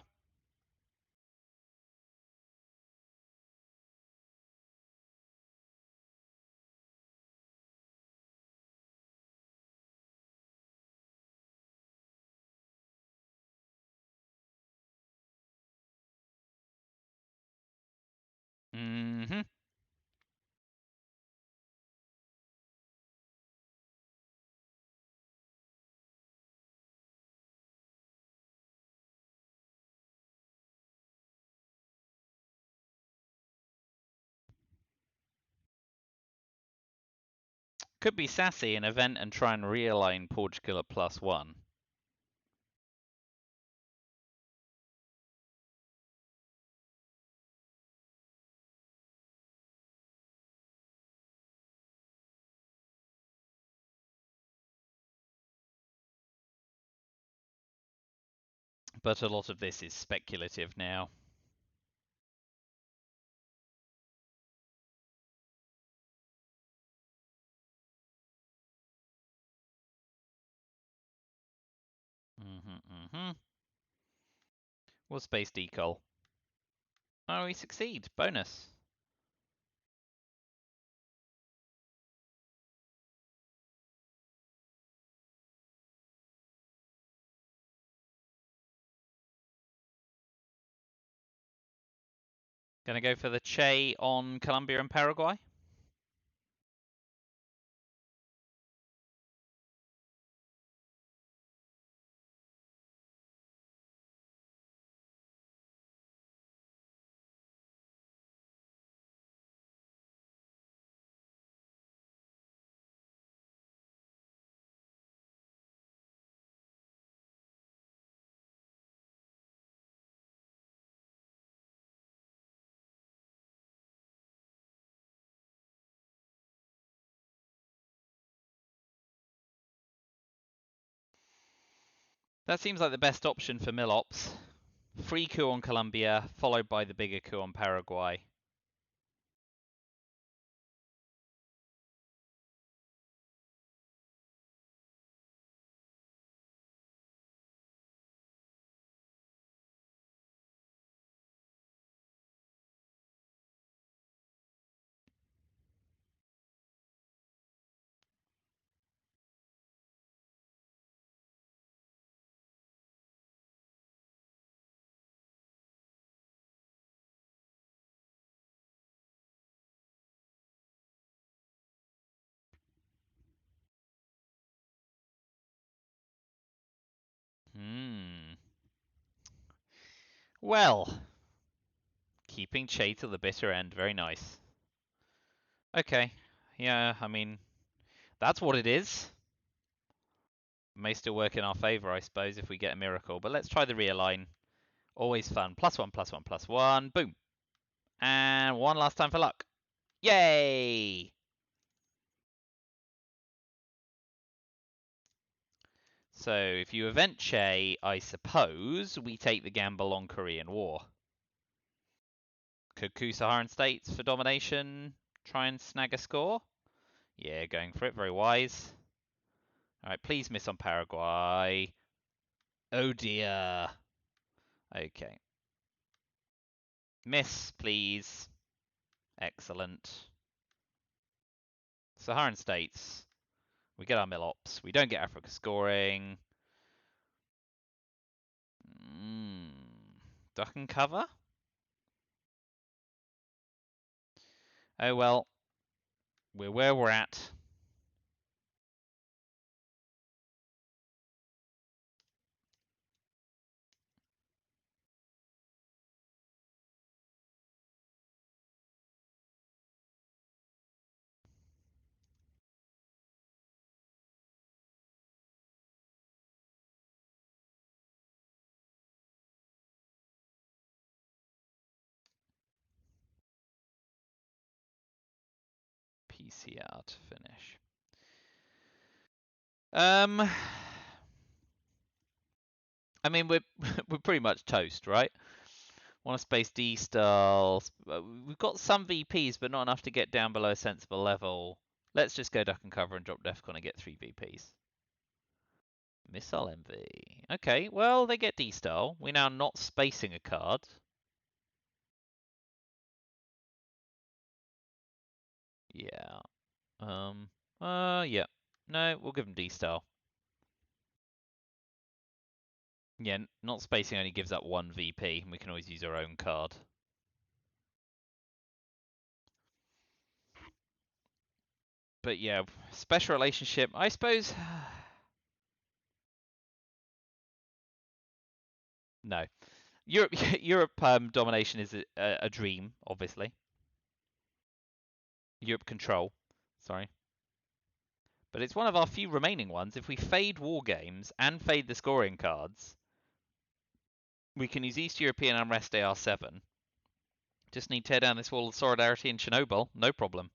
Mm-hmm. Could be sassy and event and try and realign Portugal at +1. But a lot of this is speculative now. Mm-hmm. What's space decol? Oh, we succeed. Bonus. Gonna go for the Che on Colombia and Paraguay. That seems like the best option for Milops. Free coup on Colombia, followed by the bigger coup on Paraguay. Well, keeping Che to the bitter end. Very nice. Okay. Yeah, I mean, that's what it is. May still work in our favor, I suppose, if we get a miracle. But let's try the realign. Always fun. +1, +1, +1. Boom. And one last time for luck. Yay! So if you event Che, I suppose we take the gamble on Korean War. Could Saharan states for domination try and snag a score? Yeah, going for it. Very wise. All right, please miss on Paraguay. Oh dear. Okay. Miss, please. Excellent. Saharan states. We get our Milops. We don't get Africa scoring. Duck and cover? Oh well. We're where we're at. PCR to finish. I mean, we're we're pretty much toast, right? Want to space D style. We've got some VPs, but not enough to get down below a sensible level. Let's just go duck and cover and drop DEFCON and get 3 VPs. Missile MV. Okay, well, they get D style. We're now not spacing a card. Yeah. Yeah. No, we'll give them D style. Yeah, not spacing only gives up 1 VP, and we can always use our own card. But yeah, special relationship, I suppose. No. Europe Europe domination is a dream, obviously. Europe control, sorry. But it's one of our few remaining ones. If we fade war games and fade the scoring cards, we can use East European Unrest AR7. Just need to tear down this wall of solidarity in Chernobyl, no problem.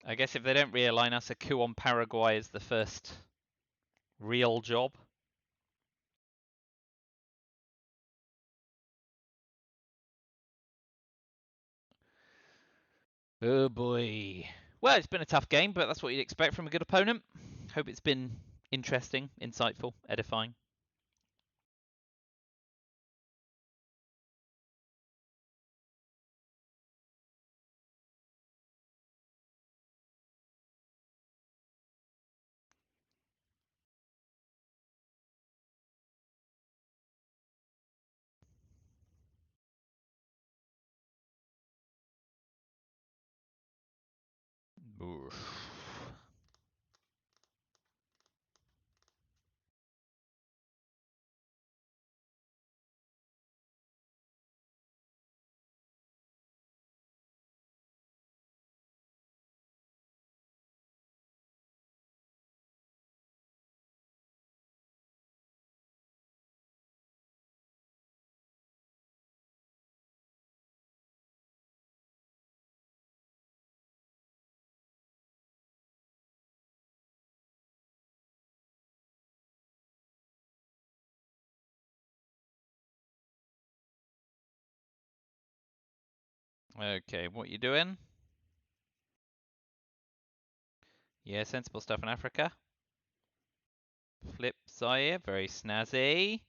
I guess if they don't realign us, a coup on Paraguay is the first real job. Oh boy. Well, it's been a tough game, but that's what you'd expect from a good opponent. Hope it's been interesting, insightful, edifying. Oof. Okay, what you doing? Yeah, sensible stuff in Africa. Flip Zaire, very snazzy.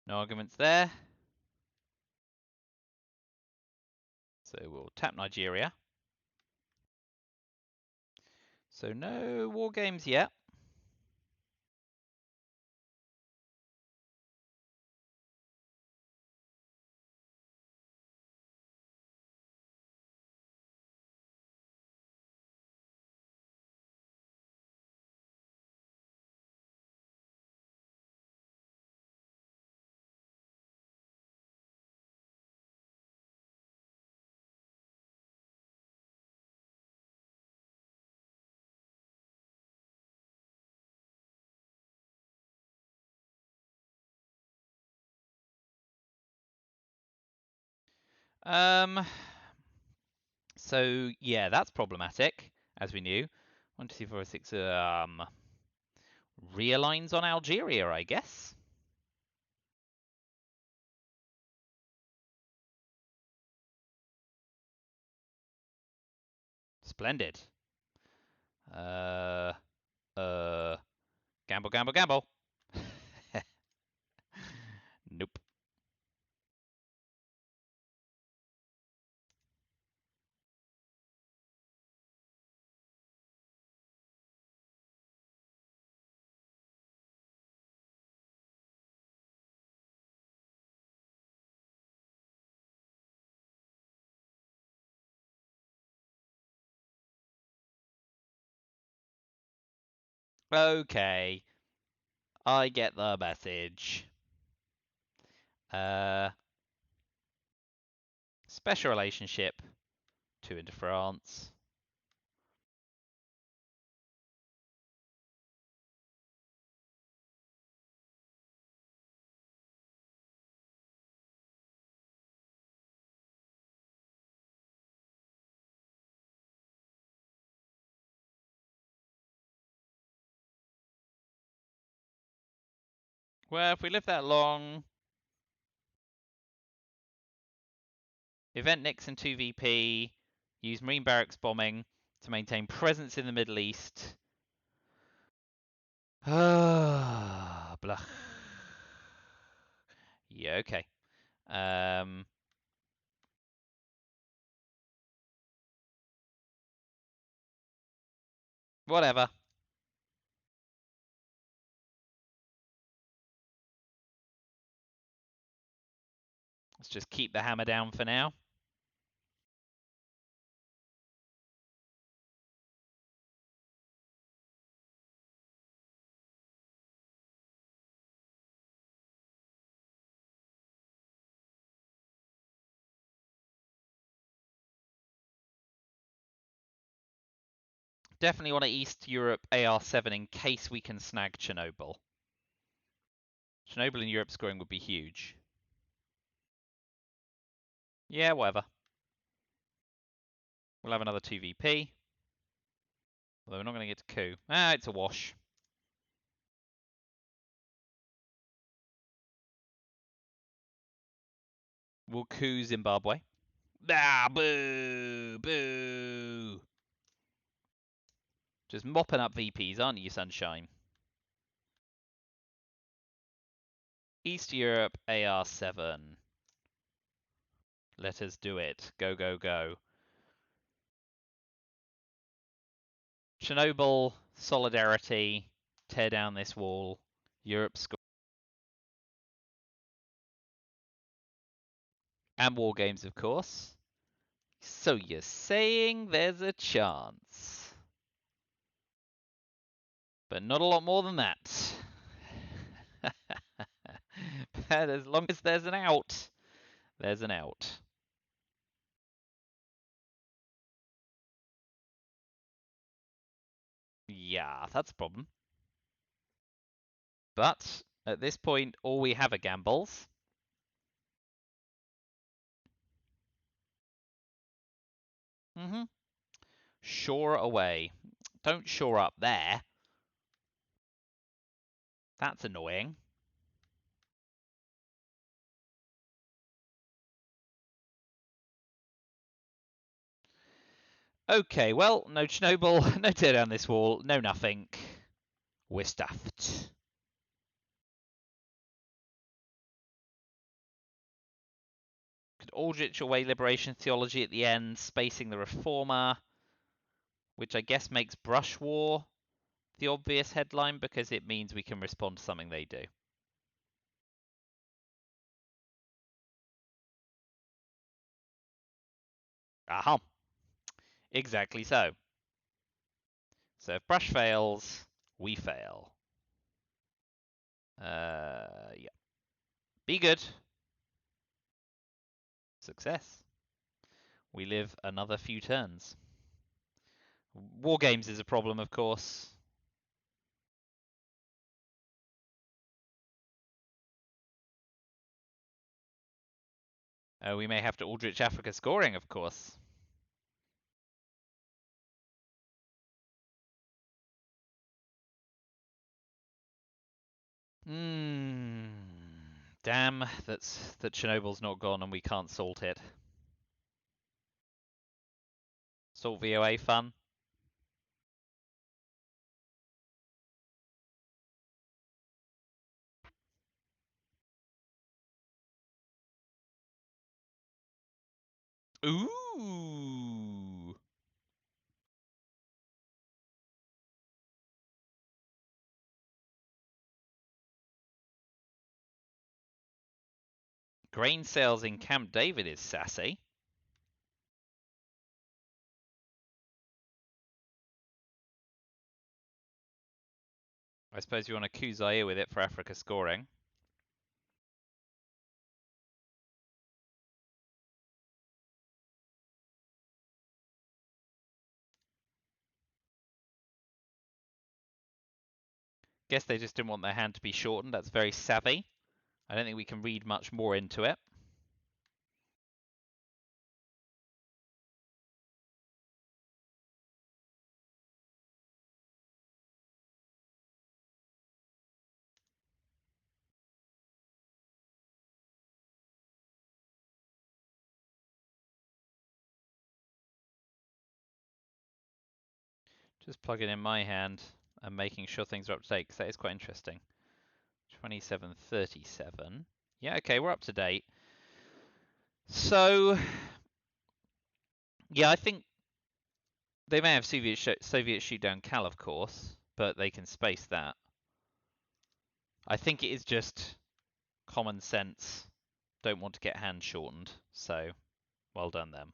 No arguments there. So we'll tap Nigeria. So no war games yet. So yeah, that's problematic, as we knew. 1, 2, 3, 4, 6. Realigns on Algeria, I guess. Splendid. Uh, gamble, gamble, gamble. Nope. Okay, I get the message. Uh, special relationship. 2 into France. Well, if we live that long, event Nixon 2VP, use Marine barracks bombing to maintain presence in the Middle East. Ah, blah. Yeah, okay. Whatever. Let's just keep the hammer down for now. Definitely want to East Europe AR7 in case we can snag Chernobyl. Chernobyl in Europe scoring would be huge. Yeah, whatever. We'll have another 2VP. Although we're not going to get to coup. Ah, it's a wash. We'll coup Zimbabwe. Ah, boo! Boo! Just mopping up VPs, aren't you, sunshine? East Europe AR7. Let us do it. Go, go, go. Chernobyl, solidarity, tear down this wall. Europe score. And war games, of course. So you're saying there's a chance. But not a lot more than that. But as long as there's an out, there's an out. Yeah, that's a problem. But at this point, all we have are gambles. Mm-hmm. Shore away. Don't shore up there. That's annoying. Okay, well, no Chernobyl, no tear down this wall, no nothing. We're stuffed. Could Aldrich away liberation theology at the end, spacing the reformer, which I guess makes brush war the obvious headline because it means we can respond to something they do. Aha. Exactly so. So if brush fails, we fail. Yeah. Be good. Success. We live another few turns. War games is a problem, of course. We may have to Aldrich Africa scoring, of course. Damn, that Chernobyl's not gone and we can't salt it. Salt VOA fun. Ooh. Grain sales in Camp David is sassy. I suppose you want to coup Zaire with it for Africa scoring. Guess they just didn't want their hand to be shortened. That's very savvy. I don't think we can read much more into it. Just plugging in my hand and making sure things are up to date, because that is quite interesting. 2737. Yeah, okay, we're up to date. So, yeah, I think they may have Soviet shoot down Cal, of course, but they can space that. I think it is just common sense. Don't want to get hand shortened, so well done them.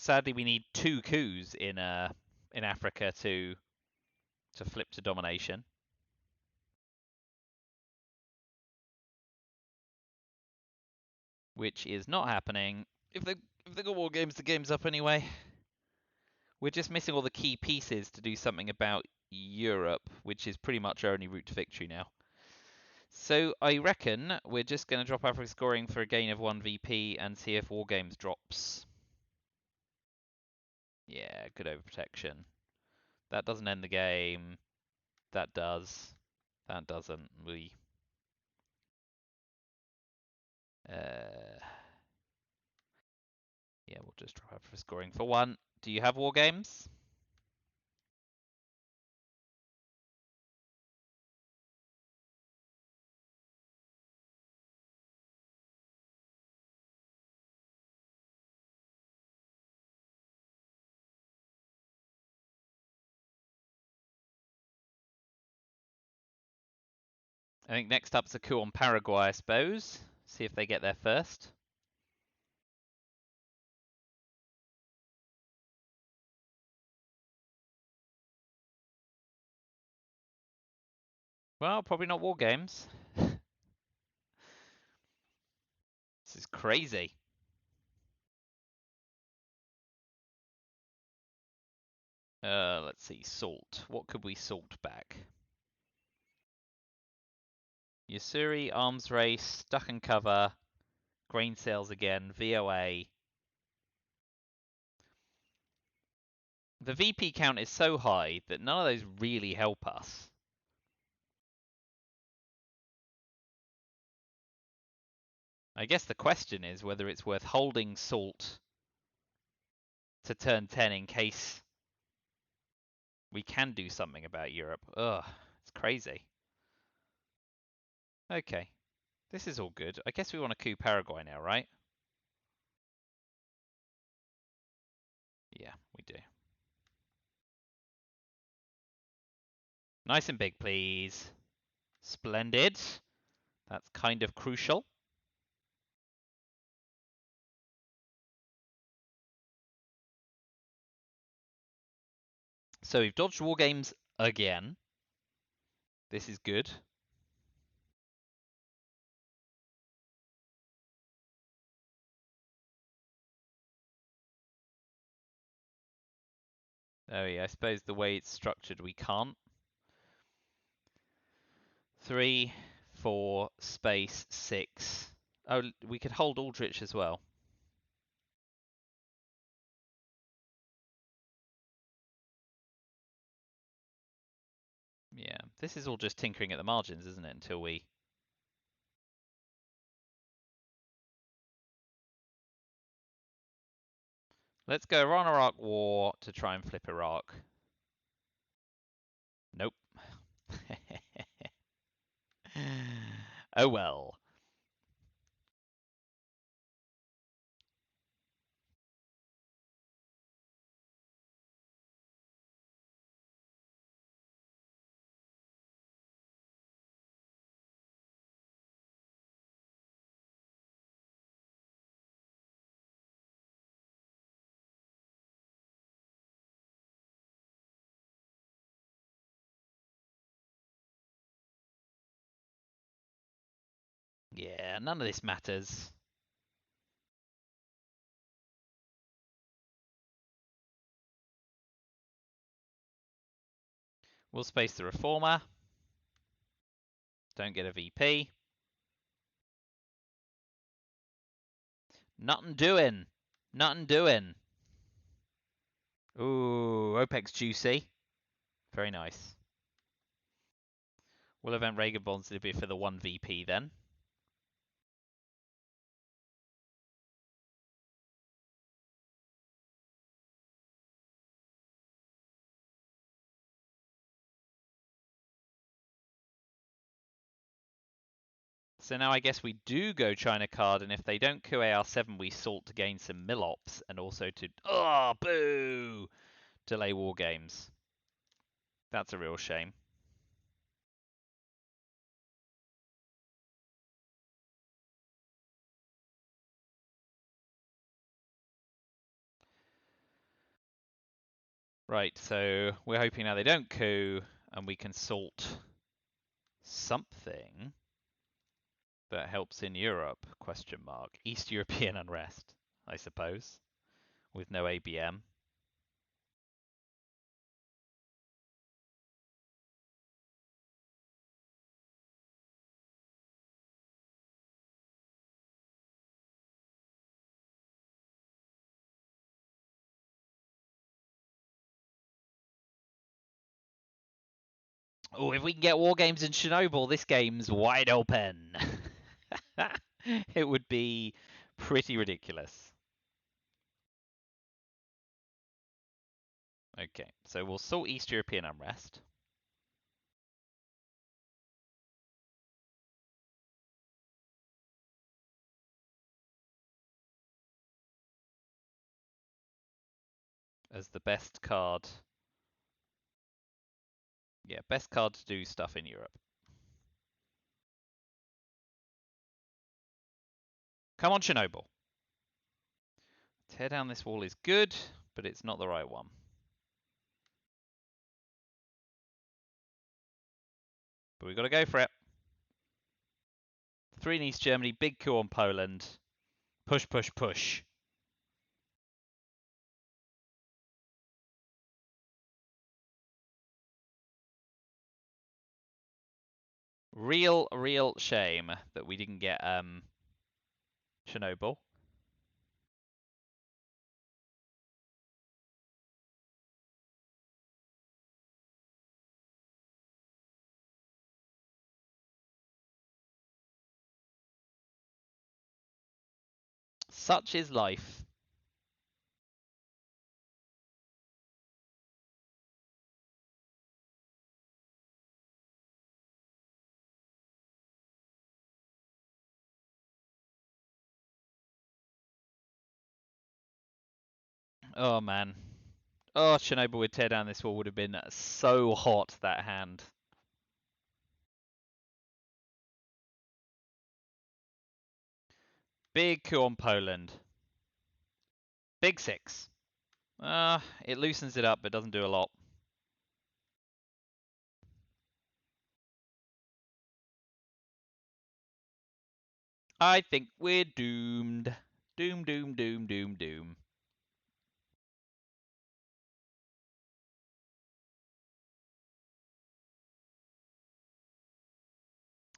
Sadly, we need 2 coups in Africa to flip to domination, which is not happening. If they got war games, the game's up anyway. We're just missing all the key pieces to do something about Europe, which is pretty much our only route to victory now. So I reckon we're just going to drop Africa scoring for a gain of 1 VP and see if war games drops. Yeah, good overprotection. That doesn't end the game. That does. That doesn't. Uh, yeah, we'll just drop Africa scoring for 1. Do you have war games? I think next up's a coup on Paraguay, I suppose. See if they get there first. Well, probably not war games. This is crazy. Let's see. Salt. What could we salt back? Yasuri, Arms Race, Duck and Cover, Grain Sales again, VOA. The VP count is so high that none of those really help us. I guess the question is whether it's worth holding Salt to turn 10 in case we can do something about Europe. Ugh, it's crazy. Okay, this is all good. I guess we want to coup Paraguay now, right? Yeah, we do. Nice and big, please. Splendid. That's kind of crucial. So we've dodged war games again. This is good. Oh yeah, I suppose the way it's structured, we can't. 3, 4, space, 6. Oh, we could hold Aldrich as well. Yeah, this is all just tinkering at the margins, isn't it? Until we... Let's go Iran-Iraq war to try and flip Iraq. Nope. Oh well. Yeah, none of this matters. We'll space the Reformer. Don't get a VP. Nothing doing. Nothing doing. Ooh, OPEC's juicy. Very nice. We'll event Reagan bonds to be for the 1 VP then. So now I guess we do go China card, and if they don't coup AR7, we salt to gain some mill-ops and also to... Oh, boo! Delay war games. That's a real shame. Right, so we're hoping now they don't coup, and we can salt something that helps in Europe, question mark. East European unrest, I suppose, with no ABM. Oh, if we can get war games in Chernobyl, this game's wide open. It would be pretty ridiculous. Okay, so we'll sort East European unrest. As the best card. Yeah, best card to do stuff in Europe. Come on, Chernobyl. Tear down this wall is good, but it's not the right one. But we've got to go for it. 3 in East Germany, big coup on Poland. Push, push, push. Real shame that we didn't get Chernobyl. Such is life. Oh man. Oh, Chernobyl would tear down this wall would have been so hot, that hand. Big coup on Poland. Big 6. It loosens it up, but doesn't do a lot. I think we're doomed. Doom, doom, doom, doom, doom.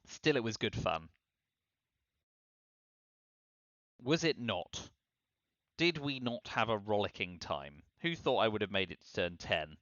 Still, it was good fun. Was it not? Did we not have a rollicking time? Who thought I would have made it to turn 10?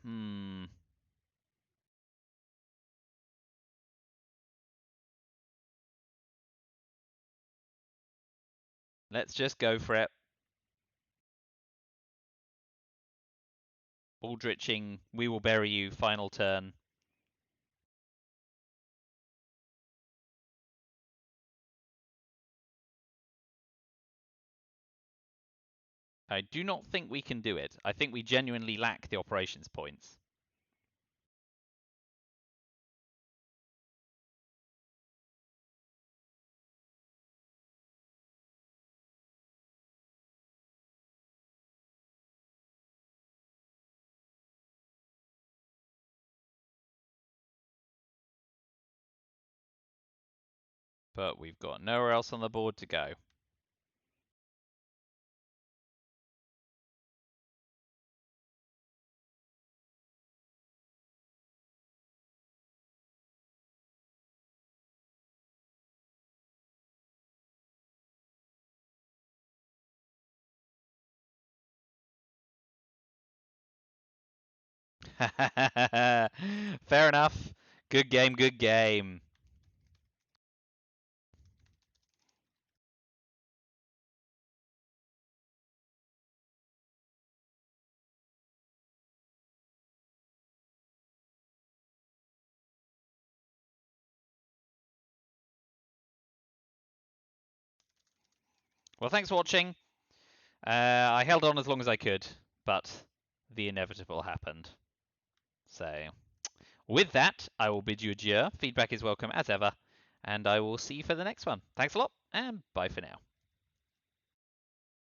Hmm. Let's just go for it. Aldriching, we will bury you, final turn. I do not think we can do it. I think we genuinely lack the operations points. But we've got nowhere else on the board to go. Fair enough. Good game, good game. Well, thanks for watching. I held on as long as I could, but the inevitable happened. So, with that, I will bid you adieu. Feedback is welcome as ever, and I will see you for the next one. Thanks a lot, and bye for now.